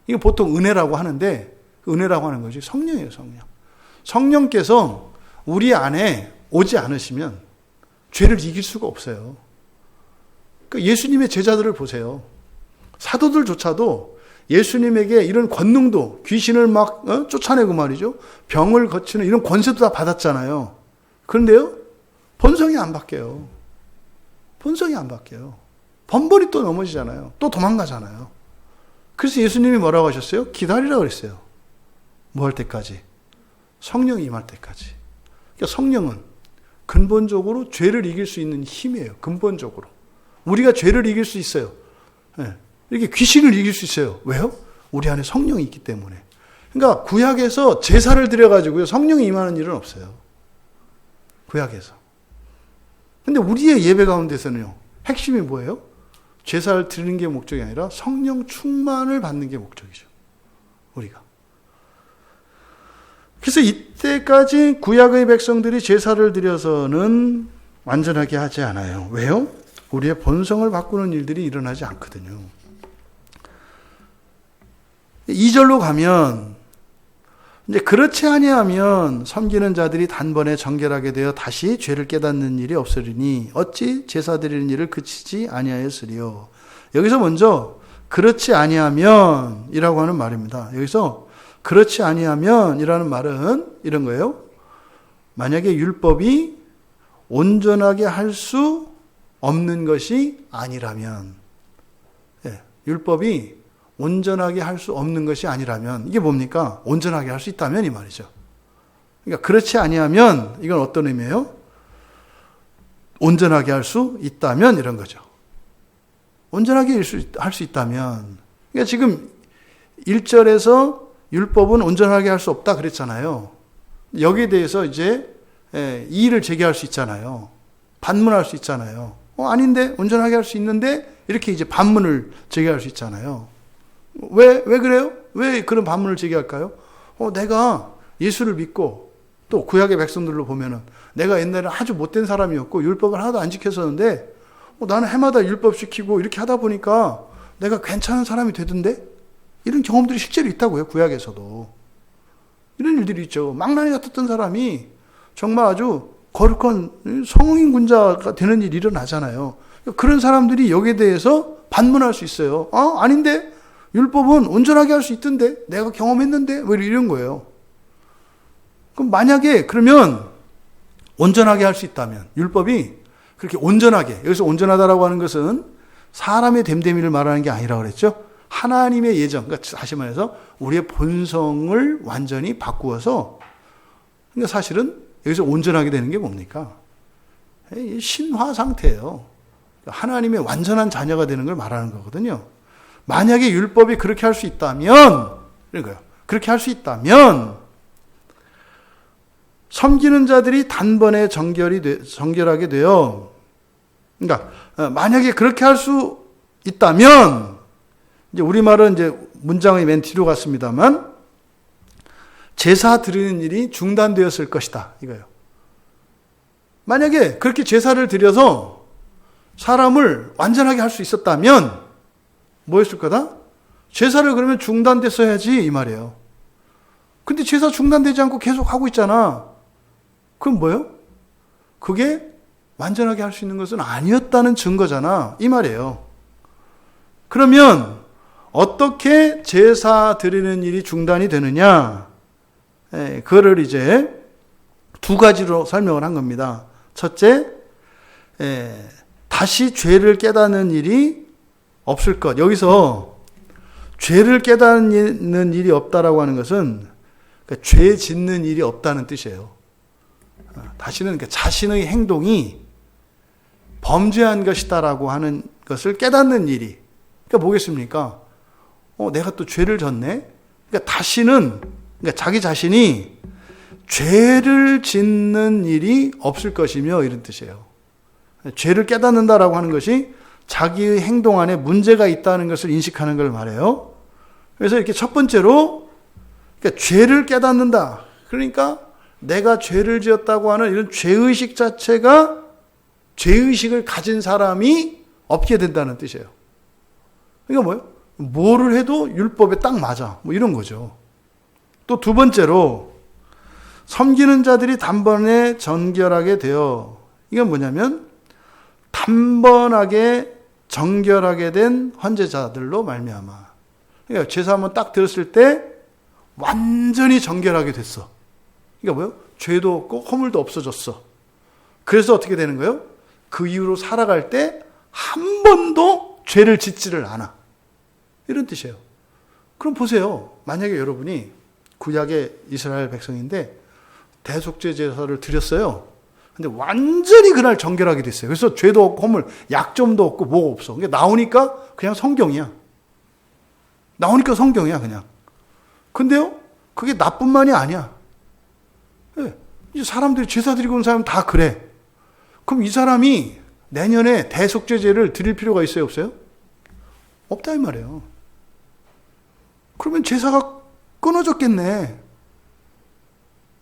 이게 보통 은혜라고 하는데, 은혜라고 하는 거지 성령이에요, 성령. 성령께서 우리 안에 오지 않으시면 죄를 이길 수가 없어요. 그러니까 예수님의 제자들을 보세요. 사도들조차도 예수님에게 이런 권능도, 귀신을 막 쫓아내고 말이죠, 병을 거치는 이런 권세도 다 받았잖아요. 그런데요, 본성이 안 바뀌어요. 본성이 안 바뀌어요. 번번이 또 넘어지잖아요. 또 도망가잖아요. 그래서 예수님이 뭐라고 하셨어요? 기다리라고 그랬어요. 뭐 할 때까지? 성령이 임할 때까지. 그러니까 성령은 근본적으로 죄를 이길 수 있는 힘이에요. 근본적으로. 우리가 죄를 이길 수 있어요. 이렇게 귀신을 이길 수 있어요. 왜요? 우리 안에 성령이 있기 때문에. 그러니까 구약에서 제사를 드려가지고요, 성령이 임하는 일은 없어요. 구약에서. 근데 우리의 예배 가운데서는요, 핵심이 뭐예요? 제사를 드리는 게 목적이 아니라 성령 충만을 받는 게 목적이죠. 우리가. 그래서 이때까지 구약의 백성들이 제사를 드려서는 완전하게 하지 않아요. 왜요? 우리의 본성을 바꾸는 일들이 일어나지 않거든요. 2절로 가면 이제 그렇지 아니하면 섬기는 자들이 단번에 정결하게 되어 다시 죄를 깨닫는 일이 없으리니 어찌 제사 드리는 일을 그치지 아니하였으리요. 여기서 먼저 그렇지 아니하면 이라고 하는 말입니다. 여기서 그렇지 아니하면 이라는 말은 이런 거예요. 만약에 율법이 온전하게 할 수 없는 것이 아니라면, 율법이 온전하게 할 수 없는 것이 아니라면, 이게 뭡니까? 온전하게 할 수 있다면 이 말이죠. 그러니까 그렇지 아니하면 이건 어떤 의미예요? 온전하게 할 수 있다면 이런 거죠. 온전하게 할 수 있다면, 그러니까 지금 1절에서 율법은 온전하게 할 수 없다 그랬잖아요. 여기에 대해서 이제 이의를 제기할 수 있잖아요. 반문할 수 있잖아요. 아닌데 온전하게 할 수 있는데 이렇게 이제 반문을 제기할 수 있잖아요. 왜 그래요? 왜 그런 반문을 제기할까요? 내가 예수를 믿고 또 구약의 백성들로 보면은 내가 옛날에 아주 못된 사람이었고 율법을 하나도 안 지켰었는데 나는 해마다 율법 지키고 이렇게 하다 보니까 내가 괜찮은 사람이 되던데? 이런 경험들이 실제로 있다고요. 구약에서도. 이런 일들이 있죠. 망나니 같았던 사람이 정말 아주 거룩한 성인 군자가 되는 일이 일어나잖아요. 그런 사람들이 여기에 대해서 반문할 수 있어요. 아닌데? 율법은 온전하게 할 수 있던데? 내가 경험했는데? 왜 이런 거예요. 그럼 만약에 그러면 온전하게 할 수 있다면 율법이 그렇게 온전하게, 여기서 온전하다라고 하는 것은 사람의 됨됨이를 말하는 게 아니라고 그랬죠. 하나님의 예정, 그러니까 다시 말해서 우리의 본성을 완전히 바꾸어서, 그러니까 사실은 여기서 온전하게 되는 게 뭡니까? 신화 상태예요. 하나님의 완전한 자녀가 되는 걸 말하는 거거든요. 만약에 율법이 그렇게 할 수 있다면, 이런 거예요. 그렇게 할 수 있다면, 섬기는 자들이 단번에 정결하게 되어, 그러니까, 만약에 그렇게 할 수 있다면, 이제 우리말은 이제 문장의 맨 뒤로 갔습니다만, 제사 드리는 일이 중단되었을 것이다. 이거예요. 만약에 그렇게 제사를 드려서 사람을 완전하게 할 수 있었다면, 뭐였을 거다? 제사를 그러면 중단됐어야지, 이 말이에요. 근데 제사 중단되지 않고 계속 하고 있잖아. 그럼 뭐예요? 그게 완전하게 할 수 있는 것은 아니었다는 증거잖아. 이 말이에요. 그러면 어떻게 제사 드리는 일이 중단이 되느냐? 그거를 이제 두 가지로 설명을 한 겁니다. 첫째, 다시 죄를 깨닫는 일이 없을 것. 여기서 죄를 깨닫는 일이 없다라고 하는 것은 그러니까 죄 짓는 일이 없다는 뜻이에요. 다시는 그러니까 자신의 행동이 범죄한 것이다라고 하는 것을 깨닫는 일이. 그러니까 뭐겠습니까? 내가 또 죄를 졌네? 그러니까 다시는, 그러니까 자기 자신이 죄를 짓는 일이 없을 것이며 이런 뜻이에요. 죄를 깨닫는다라고 하는 것이 자기의 행동 안에 문제가 있다는 것을 인식하는 걸 말해요. 그래서 이렇게 첫 번째로, 그러니까 죄를 깨닫는다. 그러니까 내가 죄를 지었다고 하는 이런 죄의식 자체가 죄의식을 가진 사람이 없게 된다는 뜻이에요. 그러니까 뭐예요? 뭐를 해도 율법에 딱 맞아. 뭐 이런 거죠. 또 두 번째로, 섬기는 자들이 단번에 정결하게 되어, 이건 뭐냐면 단번하게 정결하게 된 헌제자들로 말미암아. 그러니까 제사 한번 딱 드렸을 때 완전히 정결하게 됐어. 그러니까 뭐예요? 죄도 없고 허물도 없어졌어. 그래서 어떻게 되는 거예요? 그 이후로 살아갈 때 한 번도 죄를 짓지를 않아. 이런 뜻이에요. 그럼 보세요. 만약에 여러분이 구약의 이스라엘 백성인데 대속죄 제사를 드렸어요. 근데 완전히 그날 정결하게 됐어요. 그래서 죄도 없고 허물, 약점도 없고 뭐가 없어. 그러니까 나오니까 그냥 성경이야. 나오니까 성경이야 그냥. 근데요, 그게 나뿐만이 아니야. 네. 이제 사람들이 제사 드리고 온 사람은 다 그래. 그럼 이 사람이 내년에 대속죄제를 드릴 필요가 있어요, 없어요? 없다 이 말이에요. 그러면 제사가 끊어졌겠네.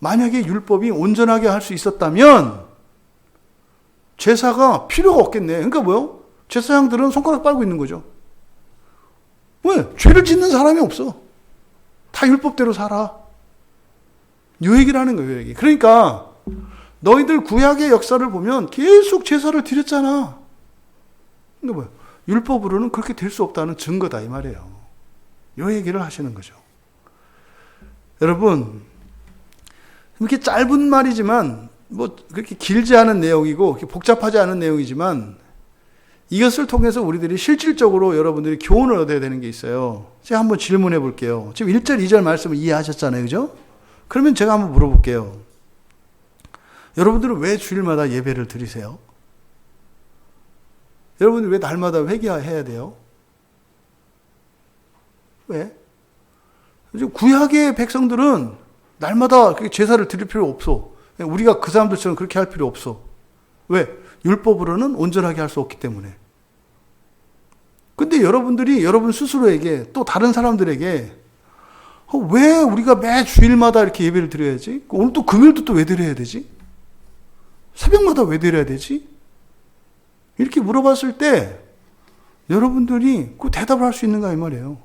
만약에 율법이 온전하게 할 수 있었다면 제사가 필요가 없겠네. 그러니까 뭐요? 제사장들은 손가락 빨고 있는 거죠. 왜? 죄를 짓는 사람이 없어. 다 율법대로 살아. 요 얘기를 하는 거예요. 요 얘기. 그러니까 너희들 구약의 역사를 보면 계속 제사를 드렸잖아. 그러니까 뭐야? 율법으로는 그렇게 될 수 없다는 증거다 이 말이에요. 요 얘기를 하시는 거죠. 여러분, 이렇게 짧은 말이지만 뭐 그렇게 길지 않은 내용이고 그렇게 복잡하지 않은 내용이지만 이것을 통해서 우리들이 실질적으로 여러분들이 교훈을 얻어야 되는 게 있어요. 제가 한번 질문해 볼게요. 지금 1절, 2절 말씀을 이해하셨잖아요. 그죠? 그러면 제가 한번 물어볼게요. 여러분들은 왜 주일마다 예배를 드리세요? 여러분들 왜 날마다 회개해야 돼요? 왜? 구약의 백성들은 날마다 제사를 드릴 필요 없어. 우리가 그 사람들처럼 그렇게 할 필요 없어. 왜? 율법으로는 온전하게 할 수 없기 때문에. 근데 여러분들이 여러분 스스로에게 또 다른 사람들에게 왜 우리가 매 주일마다 이렇게 예배를 드려야지? 오늘 또 금요일도 또 왜 드려야 되지? 새벽마다 왜 드려야 되지? 이렇게 물어봤을 때 여러분들이 그 대답을 할 수 있는가 이 말이에요.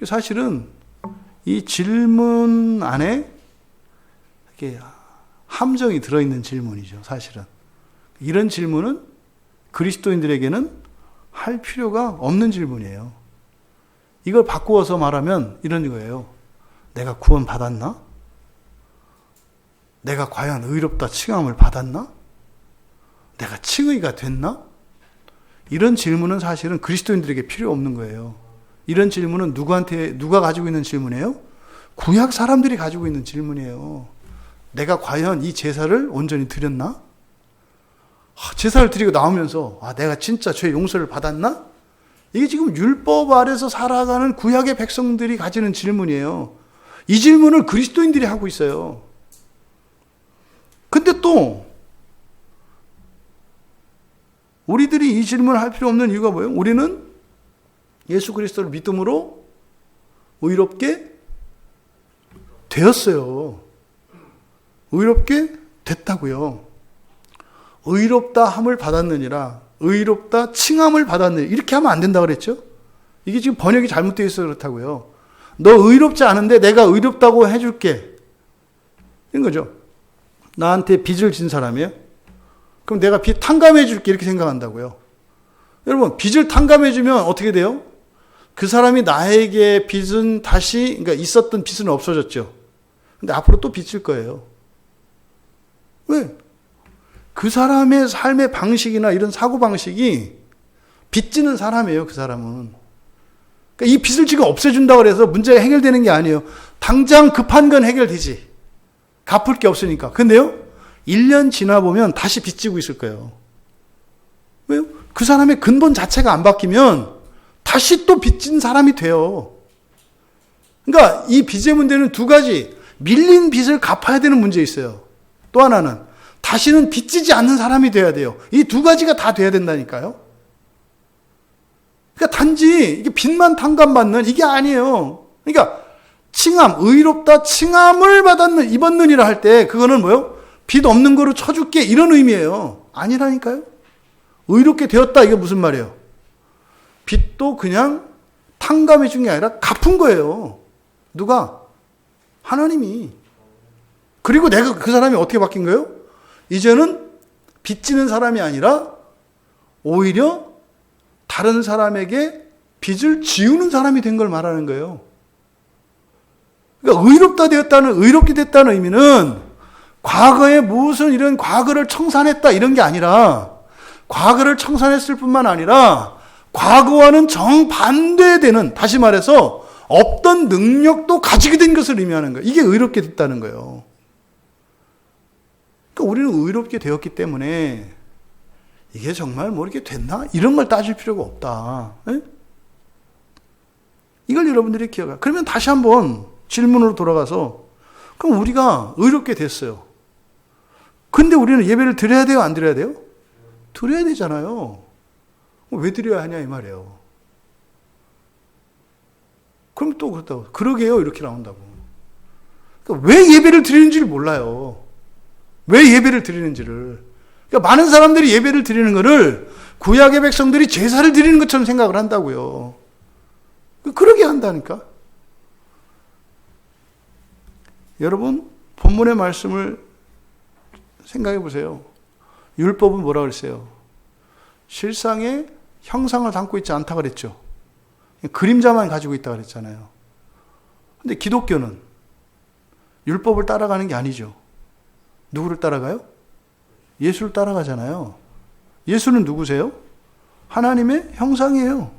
사실은 이 질문 안에 이렇게 함정이 들어있는 질문이죠. 사실은 이런 질문은 그리스도인들에게는 할 필요가 없는 질문이에요. 이걸 바꾸어서 말하면 이런 거예요. 내가 구원 받았나? 내가 과연 의롭다 칭함을 받았나? 내가 칭의가 됐나? 이런 질문은 사실은 그리스도인들에게 필요 없는 거예요. 이런 질문은 누가 가지고 있는 질문이에요? 구약 사람들이 가지고 있는 질문이에요. 내가 과연 이 제사를 온전히 드렸나? 제사를 드리고 나오면서 내가 진짜 죄 용서를 받았나? 이게 지금 율법 아래서 살아가는 구약의 백성들이 가지는 질문이에요. 이 질문을 그리스도인들이 하고 있어요. 근데 또 우리들이 이 질문을 할 필요 없는 이유가 뭐예요? 우리는 예수 그리스도를 믿음으로 의롭게 되었어요. 의롭게 됐다고요. 의롭다 함을 받았느니라. 의롭다 칭함을 받았느니라. 이렇게 하면 안 된다고 그랬죠? 이게 지금 번역이 잘못되어 있어서 그렇다고요. 너 의롭지 않은데 내가 의롭다고 해줄게. 이런 거죠. 나한테 빚을 진 사람이에요. 그럼 내가 빚 탕감해 줄게 이렇게 생각한다고요. 여러분 빚을 탕감해 주면 어떻게 돼요? 그 사람이 나에게 빚은 다시 그러니까 있었던 빚은 없어졌죠. 근데 앞으로 또 빚질 거예요. 왜? 그 사람의 삶의 방식이나 이런 사고방식이 빚지는 사람이에요. 그 사람은. 그러니까 이 빚을 지금 없애준다고 해서 문제가 해결되는 게 아니에요. 당장 급한 건 해결되지. 갚을 게 없으니까. 근데요. 1년 지나보면 다시 빚지고 있을 거예요. 왜요? 그 사람의 근본 자체가 안 바뀌면 다시 또 빚진 사람이 돼요. 그러니까 이 빚의 문제는 두 가지. 밀린 빚을 갚아야 되는 문제 있어요. 또 하나는 다시는 빚지지 않는 사람이 돼야 돼요. 이 두 가지가 다 돼야 된다니까요. 그러니까 단지 이게 빚만 탕감받는 이게 아니에요. 그러니까 칭함, 의롭다 칭함을 입었느니라 할 때 그거는 뭐요? 빚 없는 거로 쳐줄게 이런 의미예요. 아니라니까요. 의롭게 되었다 이게 무슨 말이에요? 빚도 그냥 탕감해 준 게 아니라 갚은 거예요. 누가? 하나님이. 그리고 내가 그 사람이 어떻게 바뀐 거예요? 이제는 빚지는 사람이 아니라 오히려 다른 사람에게 빚을 지우는 사람이 된 걸 말하는 거예요. 그러니까 의롭게 됐다는 의미는 과거에 무슨 이런 과거를 청산했다 이런 게 아니라 과거를 청산했을 뿐만 아니라 과거와는 정반대되는 다시 말해서 없던 능력도 가지게 된 것을 의미하는 거예요. 이게 의롭게 됐다는 거예요. 그러니까 우리는 의롭게 되었기 때문에 이게 정말 뭐 이렇게 됐나? 이런 걸 따질 필요가 없다. 에? 이걸 여러분들이 기억해요. 그러면 다시 한번 질문으로 돌아가서 그럼 우리가 의롭게 됐어요. 근데 우리는 예배를 드려야 돼요? 안 드려야 돼요? 드려야 되잖아요. 왜 드려야 하냐 이 말이에요. 그럼 또 그렇다고. 그러게요 이렇게 나온다고. 그러니까 왜 예배를 드리는지를 몰라요. 왜 예배를 드리는지를. 그러니까 많은 사람들이 예배를 드리는 것을 구약의 백성들이 제사를 드리는 것처럼 생각을 한다고요. 그러게 한다니까. 여러분, 본문의 말씀을 생각해 보세요. 율법은 뭐라 그랬어요? 실상의 형상을 담고 있지 않다 그랬죠. 그림자만 가지고 있다 그랬잖아요. 근데 기독교는 율법을 따라가는 게 아니죠. 누구를 따라가요? 예수를 따라가잖아요. 예수는 누구세요? 하나님의 형상이에요.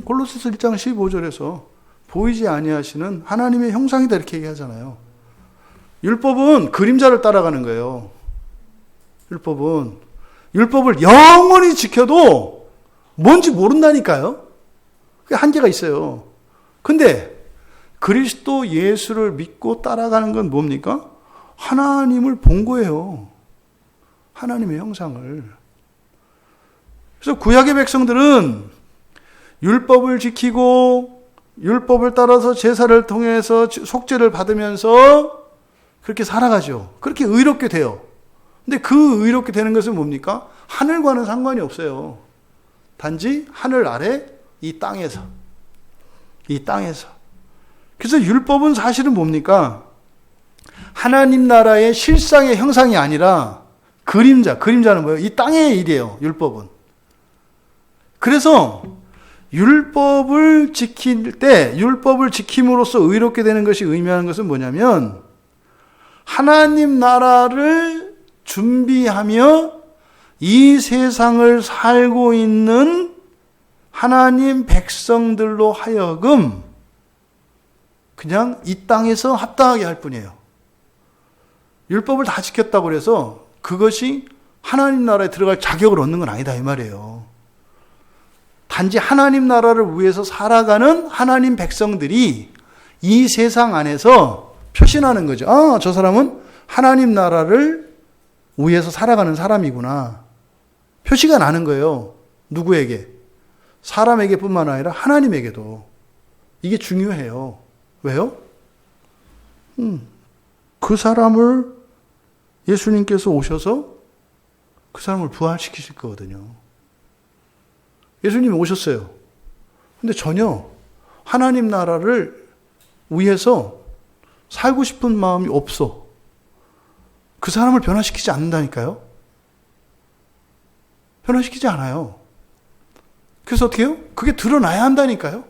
골로새서 1장 15절에서 보이지 아니하시는 하나님의 형상이다 이렇게 얘기하잖아요. 율법은 그림자를 따라가는 거예요. 율법을 영원히 지켜도 뭔지 모른다니까요. 그게 한계가 있어요. 근데 그리스도 예수를 믿고 따라가는 건 뭡니까? 하나님을 본 거예요. 하나님의 형상을. 그래서 구약의 백성들은 율법을 지키고 율법을 따라서 제사를 통해서 속죄를 받으면서 그렇게 살아가죠. 그렇게 의롭게 돼요. 근데 그 의롭게 되는 것은 뭡니까? 하늘과는 상관이 없어요. 단지 하늘 아래 이 땅에서. 그래서 율법은 사실은 뭡니까? 하나님 나라의 실상의 형상이 아니라 그림자는 뭐예요? 이 땅의 일이에요. 율법은. 그래서 율법을 지킬 때 율법을 지킴으로써 의롭게 되는 것이 의미하는 것은 뭐냐면 하나님 나라를 준비하며 이 세상을 살고 있는 하나님 백성들로 하여금 그냥 이 땅에서 합당하게 할 뿐이에요. 율법을 다 지켰다고 해서 그것이 하나님 나라에 들어갈 자격을 얻는 건 아니다 이 말이에요. 단지 하나님 나라를 위해서 살아가는 하나님 백성들이 이 세상 안에서 표신하는 거죠. 아, 저 사람은 하나님 나라를 위해서 살아가는 사람이구나. 표시가 나는 거예요. 누구에게? 사람에게 뿐만 아니라 하나님에게도. 이게 중요해요. 왜요? 그 사람을 예수님께서 오셔서 그 사람을 부활시키실 거거든요. 예수님이 오셨어요. 근데 전혀 하나님 나라를 위해서 살고 싶은 마음이 없어. 그 사람을 변화시키지 않는다니까요. 변화시키지 않아요. 그래서 어떻게 해요? 그게 드러나야 한다니까요.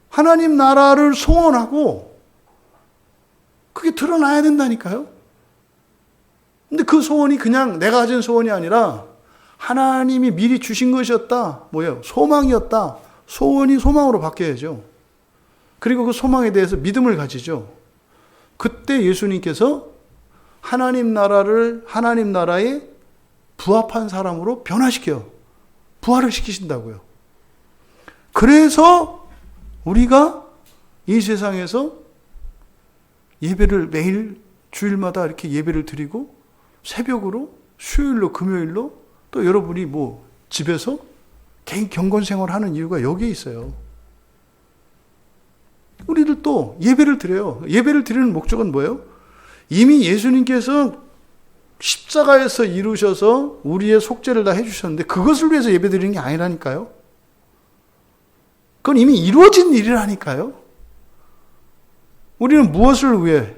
하나님 나라를 소원하고 그게 드러나야 된다니까요. 근데 그 소원이 그냥 내가 가진 소원이 아니라 하나님이 미리 주신 것이었다. 뭐예요? 소망이었다. 소원이 소망으로 바뀌어야죠. 그리고 그 소망에 대해서 믿음을 가지죠. 그때 예수님께서 하나님 나라를 하나님 나라에 부합한 사람으로 변화시켜요. 부활을 시키신다고요. 그래서 우리가 이 세상에서 예배를 매일 주일마다 이렇게 예배를 드리고 새벽으로 수요일로 금요일로 또 여러분이 뭐 집에서 개인 경건 생활하는 이유가 여기에 있어요. 우리들 또 예배를 드려요. 예배를 드리는 목적은 뭐예요? 이미 예수님께서 십자가에서 이루셔서 우리의 속죄를 다 해주셨는데 그것을 위해서 예배 드리는 게 아니라니까요. 그건 이미 이루어진 일이라니까요. 우리는 무엇을 위해?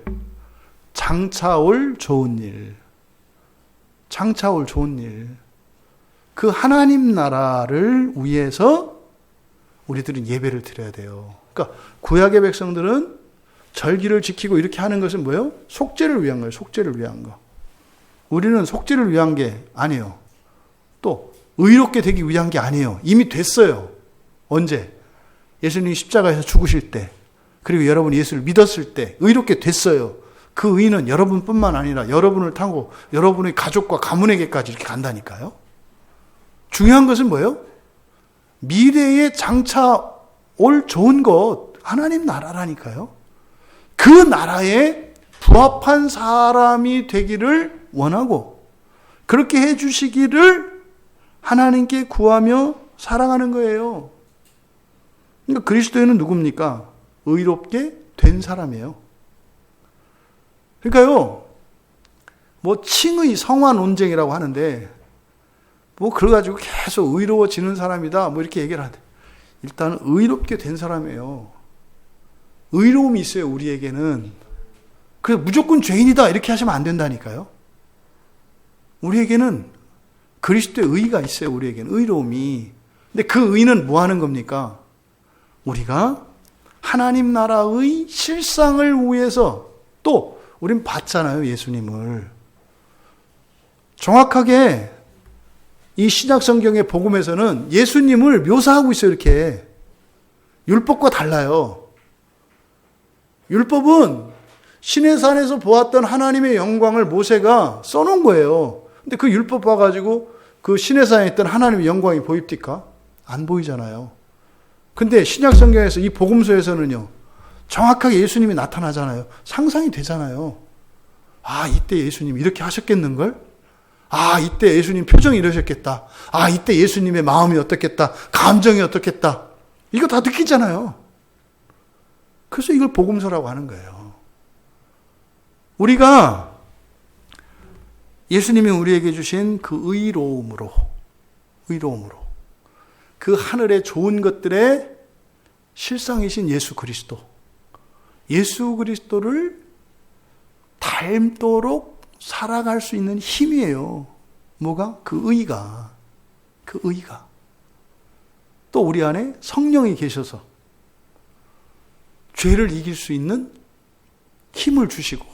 장차올 좋은 일. 장차올 좋은 일. 그 하나님 나라를 위해서 우리들은 예배를 드려야 돼요. 그러니까 구약의 백성들은 절기를 지키고 이렇게 하는 것은 뭐예요? 속죄를 위한 거예요. 속죄를 위한 거. 우리는 속죄를 위한 게 아니에요. 또 의롭게 되기 위한 게 아니에요. 이미 됐어요. 언제? 예수님이 십자가에서 죽으실 때, 그리고 여러분이 예수를 믿었을 때 의롭게 됐어요. 그 의는 여러분뿐만 아니라 여러분을 타고 여러분의 가족과 가문에게까지 이렇게 간다니까요. 중요한 것은 뭐예요? 미래에 장차 올 좋은 것, 하나님 나라라니까요. 그 나라에 부합한 사람이 되기를 원하고 그렇게 해주시기를 하나님께 구하며 살아가는 거예요. 그러니까 그리스도인은 누굽니까? 의롭게 된 사람이에요. 그러니까요, 뭐 칭의 성화 논쟁이라고 하는데, 뭐 그래가지고 계속 의로워지는 사람이다, 뭐 이렇게 얘기를 하대. 일단 의롭게 된 사람이에요. 의로움이 있어요, 우리에게는. 그래서 무조건 죄인이다, 이렇게 하시면 안 된다니까요. 우리에게는 그리스도의 의가 있어요, 우리에게는. 의로움이. 근데 그 의는 뭐 하는 겁니까? 우리가 하나님 나라의 실상을 위해서, 또 우린 봤잖아요, 예수님을. 정확하게 이 신약 성경의 복음에서는 예수님을 묘사하고 있어요, 이렇게. 율법과 달라요. 율법은 시내산에서 보았던 하나님의 영광을 모세가 써놓은 거예요. 근데 그 율법 봐가지고 그 시내산에 있던 하나님의 영광이 보입니까? 안 보이잖아요. 근데 신약 성경에서 이 복음서에서는요, 정확하게 예수님이 나타나잖아요. 상상이 되잖아요. 아, 이때 예수님 이렇게 하셨겠는걸? 아, 이때 예수님 표정이 이러셨겠다. 아, 이때 예수님의 마음이 어떻겠다. 감정이 어떻겠다. 이거 다 느끼잖아요. 그래서 이걸 복음서라고 하는 거예요. 우리가 예수님이 우리에게 주신 그 의로움으로 그 하늘의 좋은 것들의 실상이신 예수 그리스도를 닮도록 살아갈 수 있는 힘이에요. 뭐가? 그 의가. 또 우리 안에 성령이 계셔서 죄를 이길 수 있는 힘을 주시고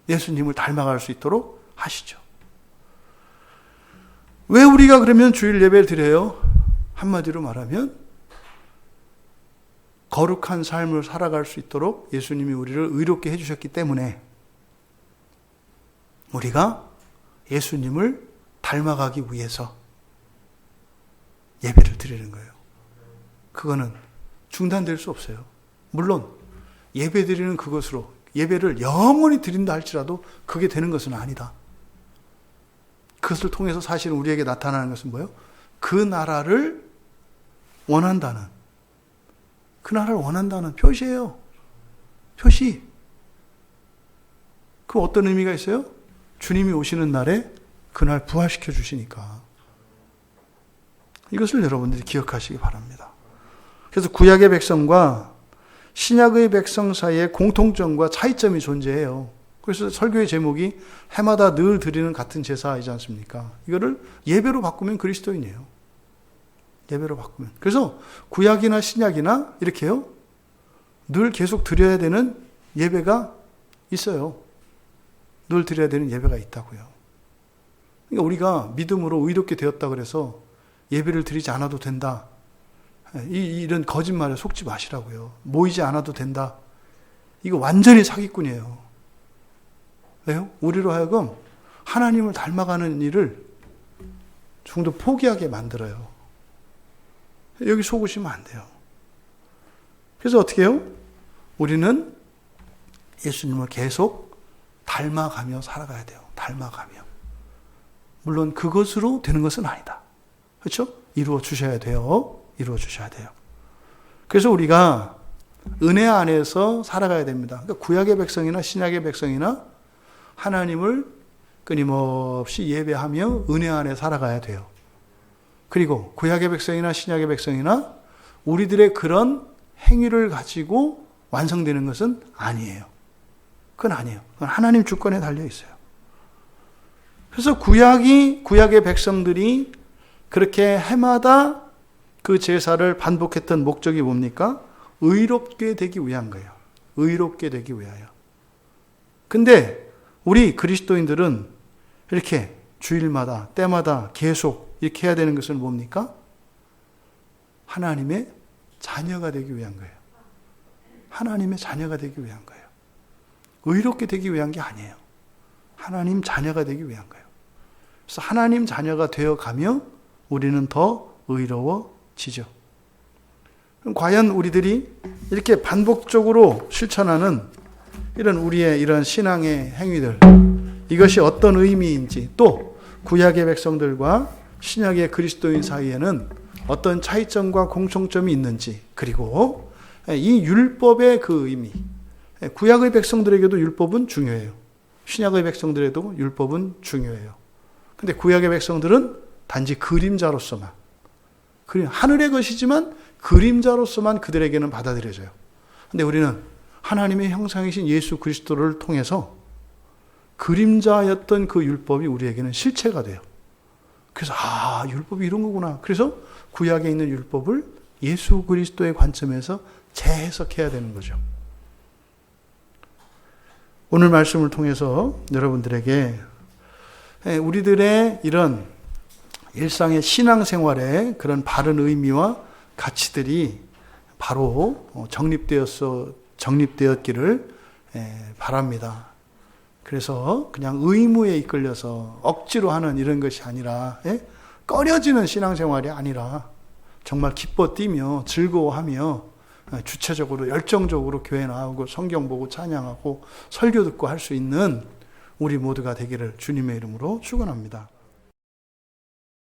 예수님을 닮아갈 수 있도록 하시죠. 왜 우리가 그러면 주일 예배를 드려요? 한마디로 말하면 거룩한 삶을 살아갈 수 있도록 예수님이 우리를 의롭게 해주셨기 때문에 우리가 예수님을 닮아가기 위해서 예배를 드리는 거예요. 그거는 중단될 수 없어요. 물론 예배 드리는 그것으로 예배를 영원히 드린다 할지라도 그게 되는 것은 아니다. 그것을 통해서 사실은 우리에게 나타나는 것은 뭐예요? 그 나라를 원한다는, 그 나라를 원한다는 표시예요. 표시. 그 어떤 의미가 있어요? 주님이 오시는 날에 그날 부활시켜 주시니까. 이것을 여러분들이 기억하시기 바랍니다. 그래서 구약의 백성과 신약의 백성 사이에 공통점과 차이점이 존재해요. 그래서 설교의 제목이 해마다 늘 드리는 같은 제사이지 않습니까? 이거를 예배로 바꾸면 그리스도인이에요. 예배로 바꾸면. 그래서 구약이나 신약이나 이렇게요, 늘 계속 드려야 되는 예배가 있어요. 늘 드려야 되는 예배가 있다고요. 그러니까 우리가 믿음으로 의롭게 되었다 그래서 예배를 드리지 않아도 된다. 이런 거짓말에 속지 마시라고요. 모이지 않아도 된다. 이거 완전히 사기꾼이에요. 왜요? 우리로 하여금 하나님을 닮아가는 일을 좀 더 포기하게 만들어요. 여기 속으시면 안 돼요. 그래서 어떻게 해요? 우리는 예수님을 계속 닮아가며 살아가야 돼요. 닮아가며. 물론 그것으로 되는 것은 아니다. 그렇죠? 이루어 주셔야 돼요. 이루어 주셔야 돼요. 그래서 우리가 은혜 안에서 살아가야 됩니다. 그러니까 구약의 백성이나 신약의 백성이나 하나님을 끊임없이 예배하며 은혜 안에 살아가야 돼요. 그리고 구약의 백성이나 신약의 백성이나 우리들의 그런 행위를 가지고 완성되는 것은 아니에요. 그건 아니에요. 그건 하나님 주권에 달려 있어요. 그래서 구약의 백성들이 그렇게 해마다 그 제사를 반복했던 목적이 뭡니까? 의롭게 되기 위한 거예요. 의롭게 되기 위하여. 근데 우리 그리스도인들은 이렇게 주일마다, 때마다 계속 이렇게 해야 되는 것은 뭡니까? 하나님의 자녀가 되기 위한 거예요. 하나님의 자녀가 되기 위한 거예요. 의롭게 되기 위한 게 아니에요. 하나님 자녀가 되기 위한 거예요. 그래서 하나님 자녀가 되어가며 우리는 더 의로워지죠. 그럼 과연 우리들이 이렇게 반복적으로 실천하는 이런 우리의 이런 신앙의 행위들, 이것이 어떤 의미인지, 또 구약의 백성들과 신약의 그리스도인 사이에는 어떤 차이점과 공통점이 있는지, 그리고 이 율법의 그 의미, 구약의 백성들에게도 율법은 중요해요. 신약의 백성들에도 율법은 중요해요. 근데 구약의 백성들은 단지 그림자로서만, 하늘의 것이지만 그림자로서만 그들에게는 받아들여져요. 근데 우리는 하나님의 형상이신 예수 그리스도를 통해서 그림자였던 그 율법이 우리에게는 실체가 돼요. 그래서 율법이 이런 거구나. 그래서 구약에 있는 율법을 예수 그리스도의 관점에서 재해석해야 되는 거죠. 오늘 말씀을 통해서 여러분들에게 우리들의 이런 일상의 신앙생활의 그런 바른 의미와 가치들이 바로 정립되었기를 바랍니다. 그래서 그냥 의무에 이끌려서 억지로 하는 이런 것이 아니라, 꺼려지는 신앙생활이 아니라 정말 기뻐 뛰며 즐거워하며 주체적으로 열정적으로 교회 나오고 성경 보고 찬양하고 설교 듣고 할 수 있는 우리 모두가 되기를 주님의 이름으로 축원합니다.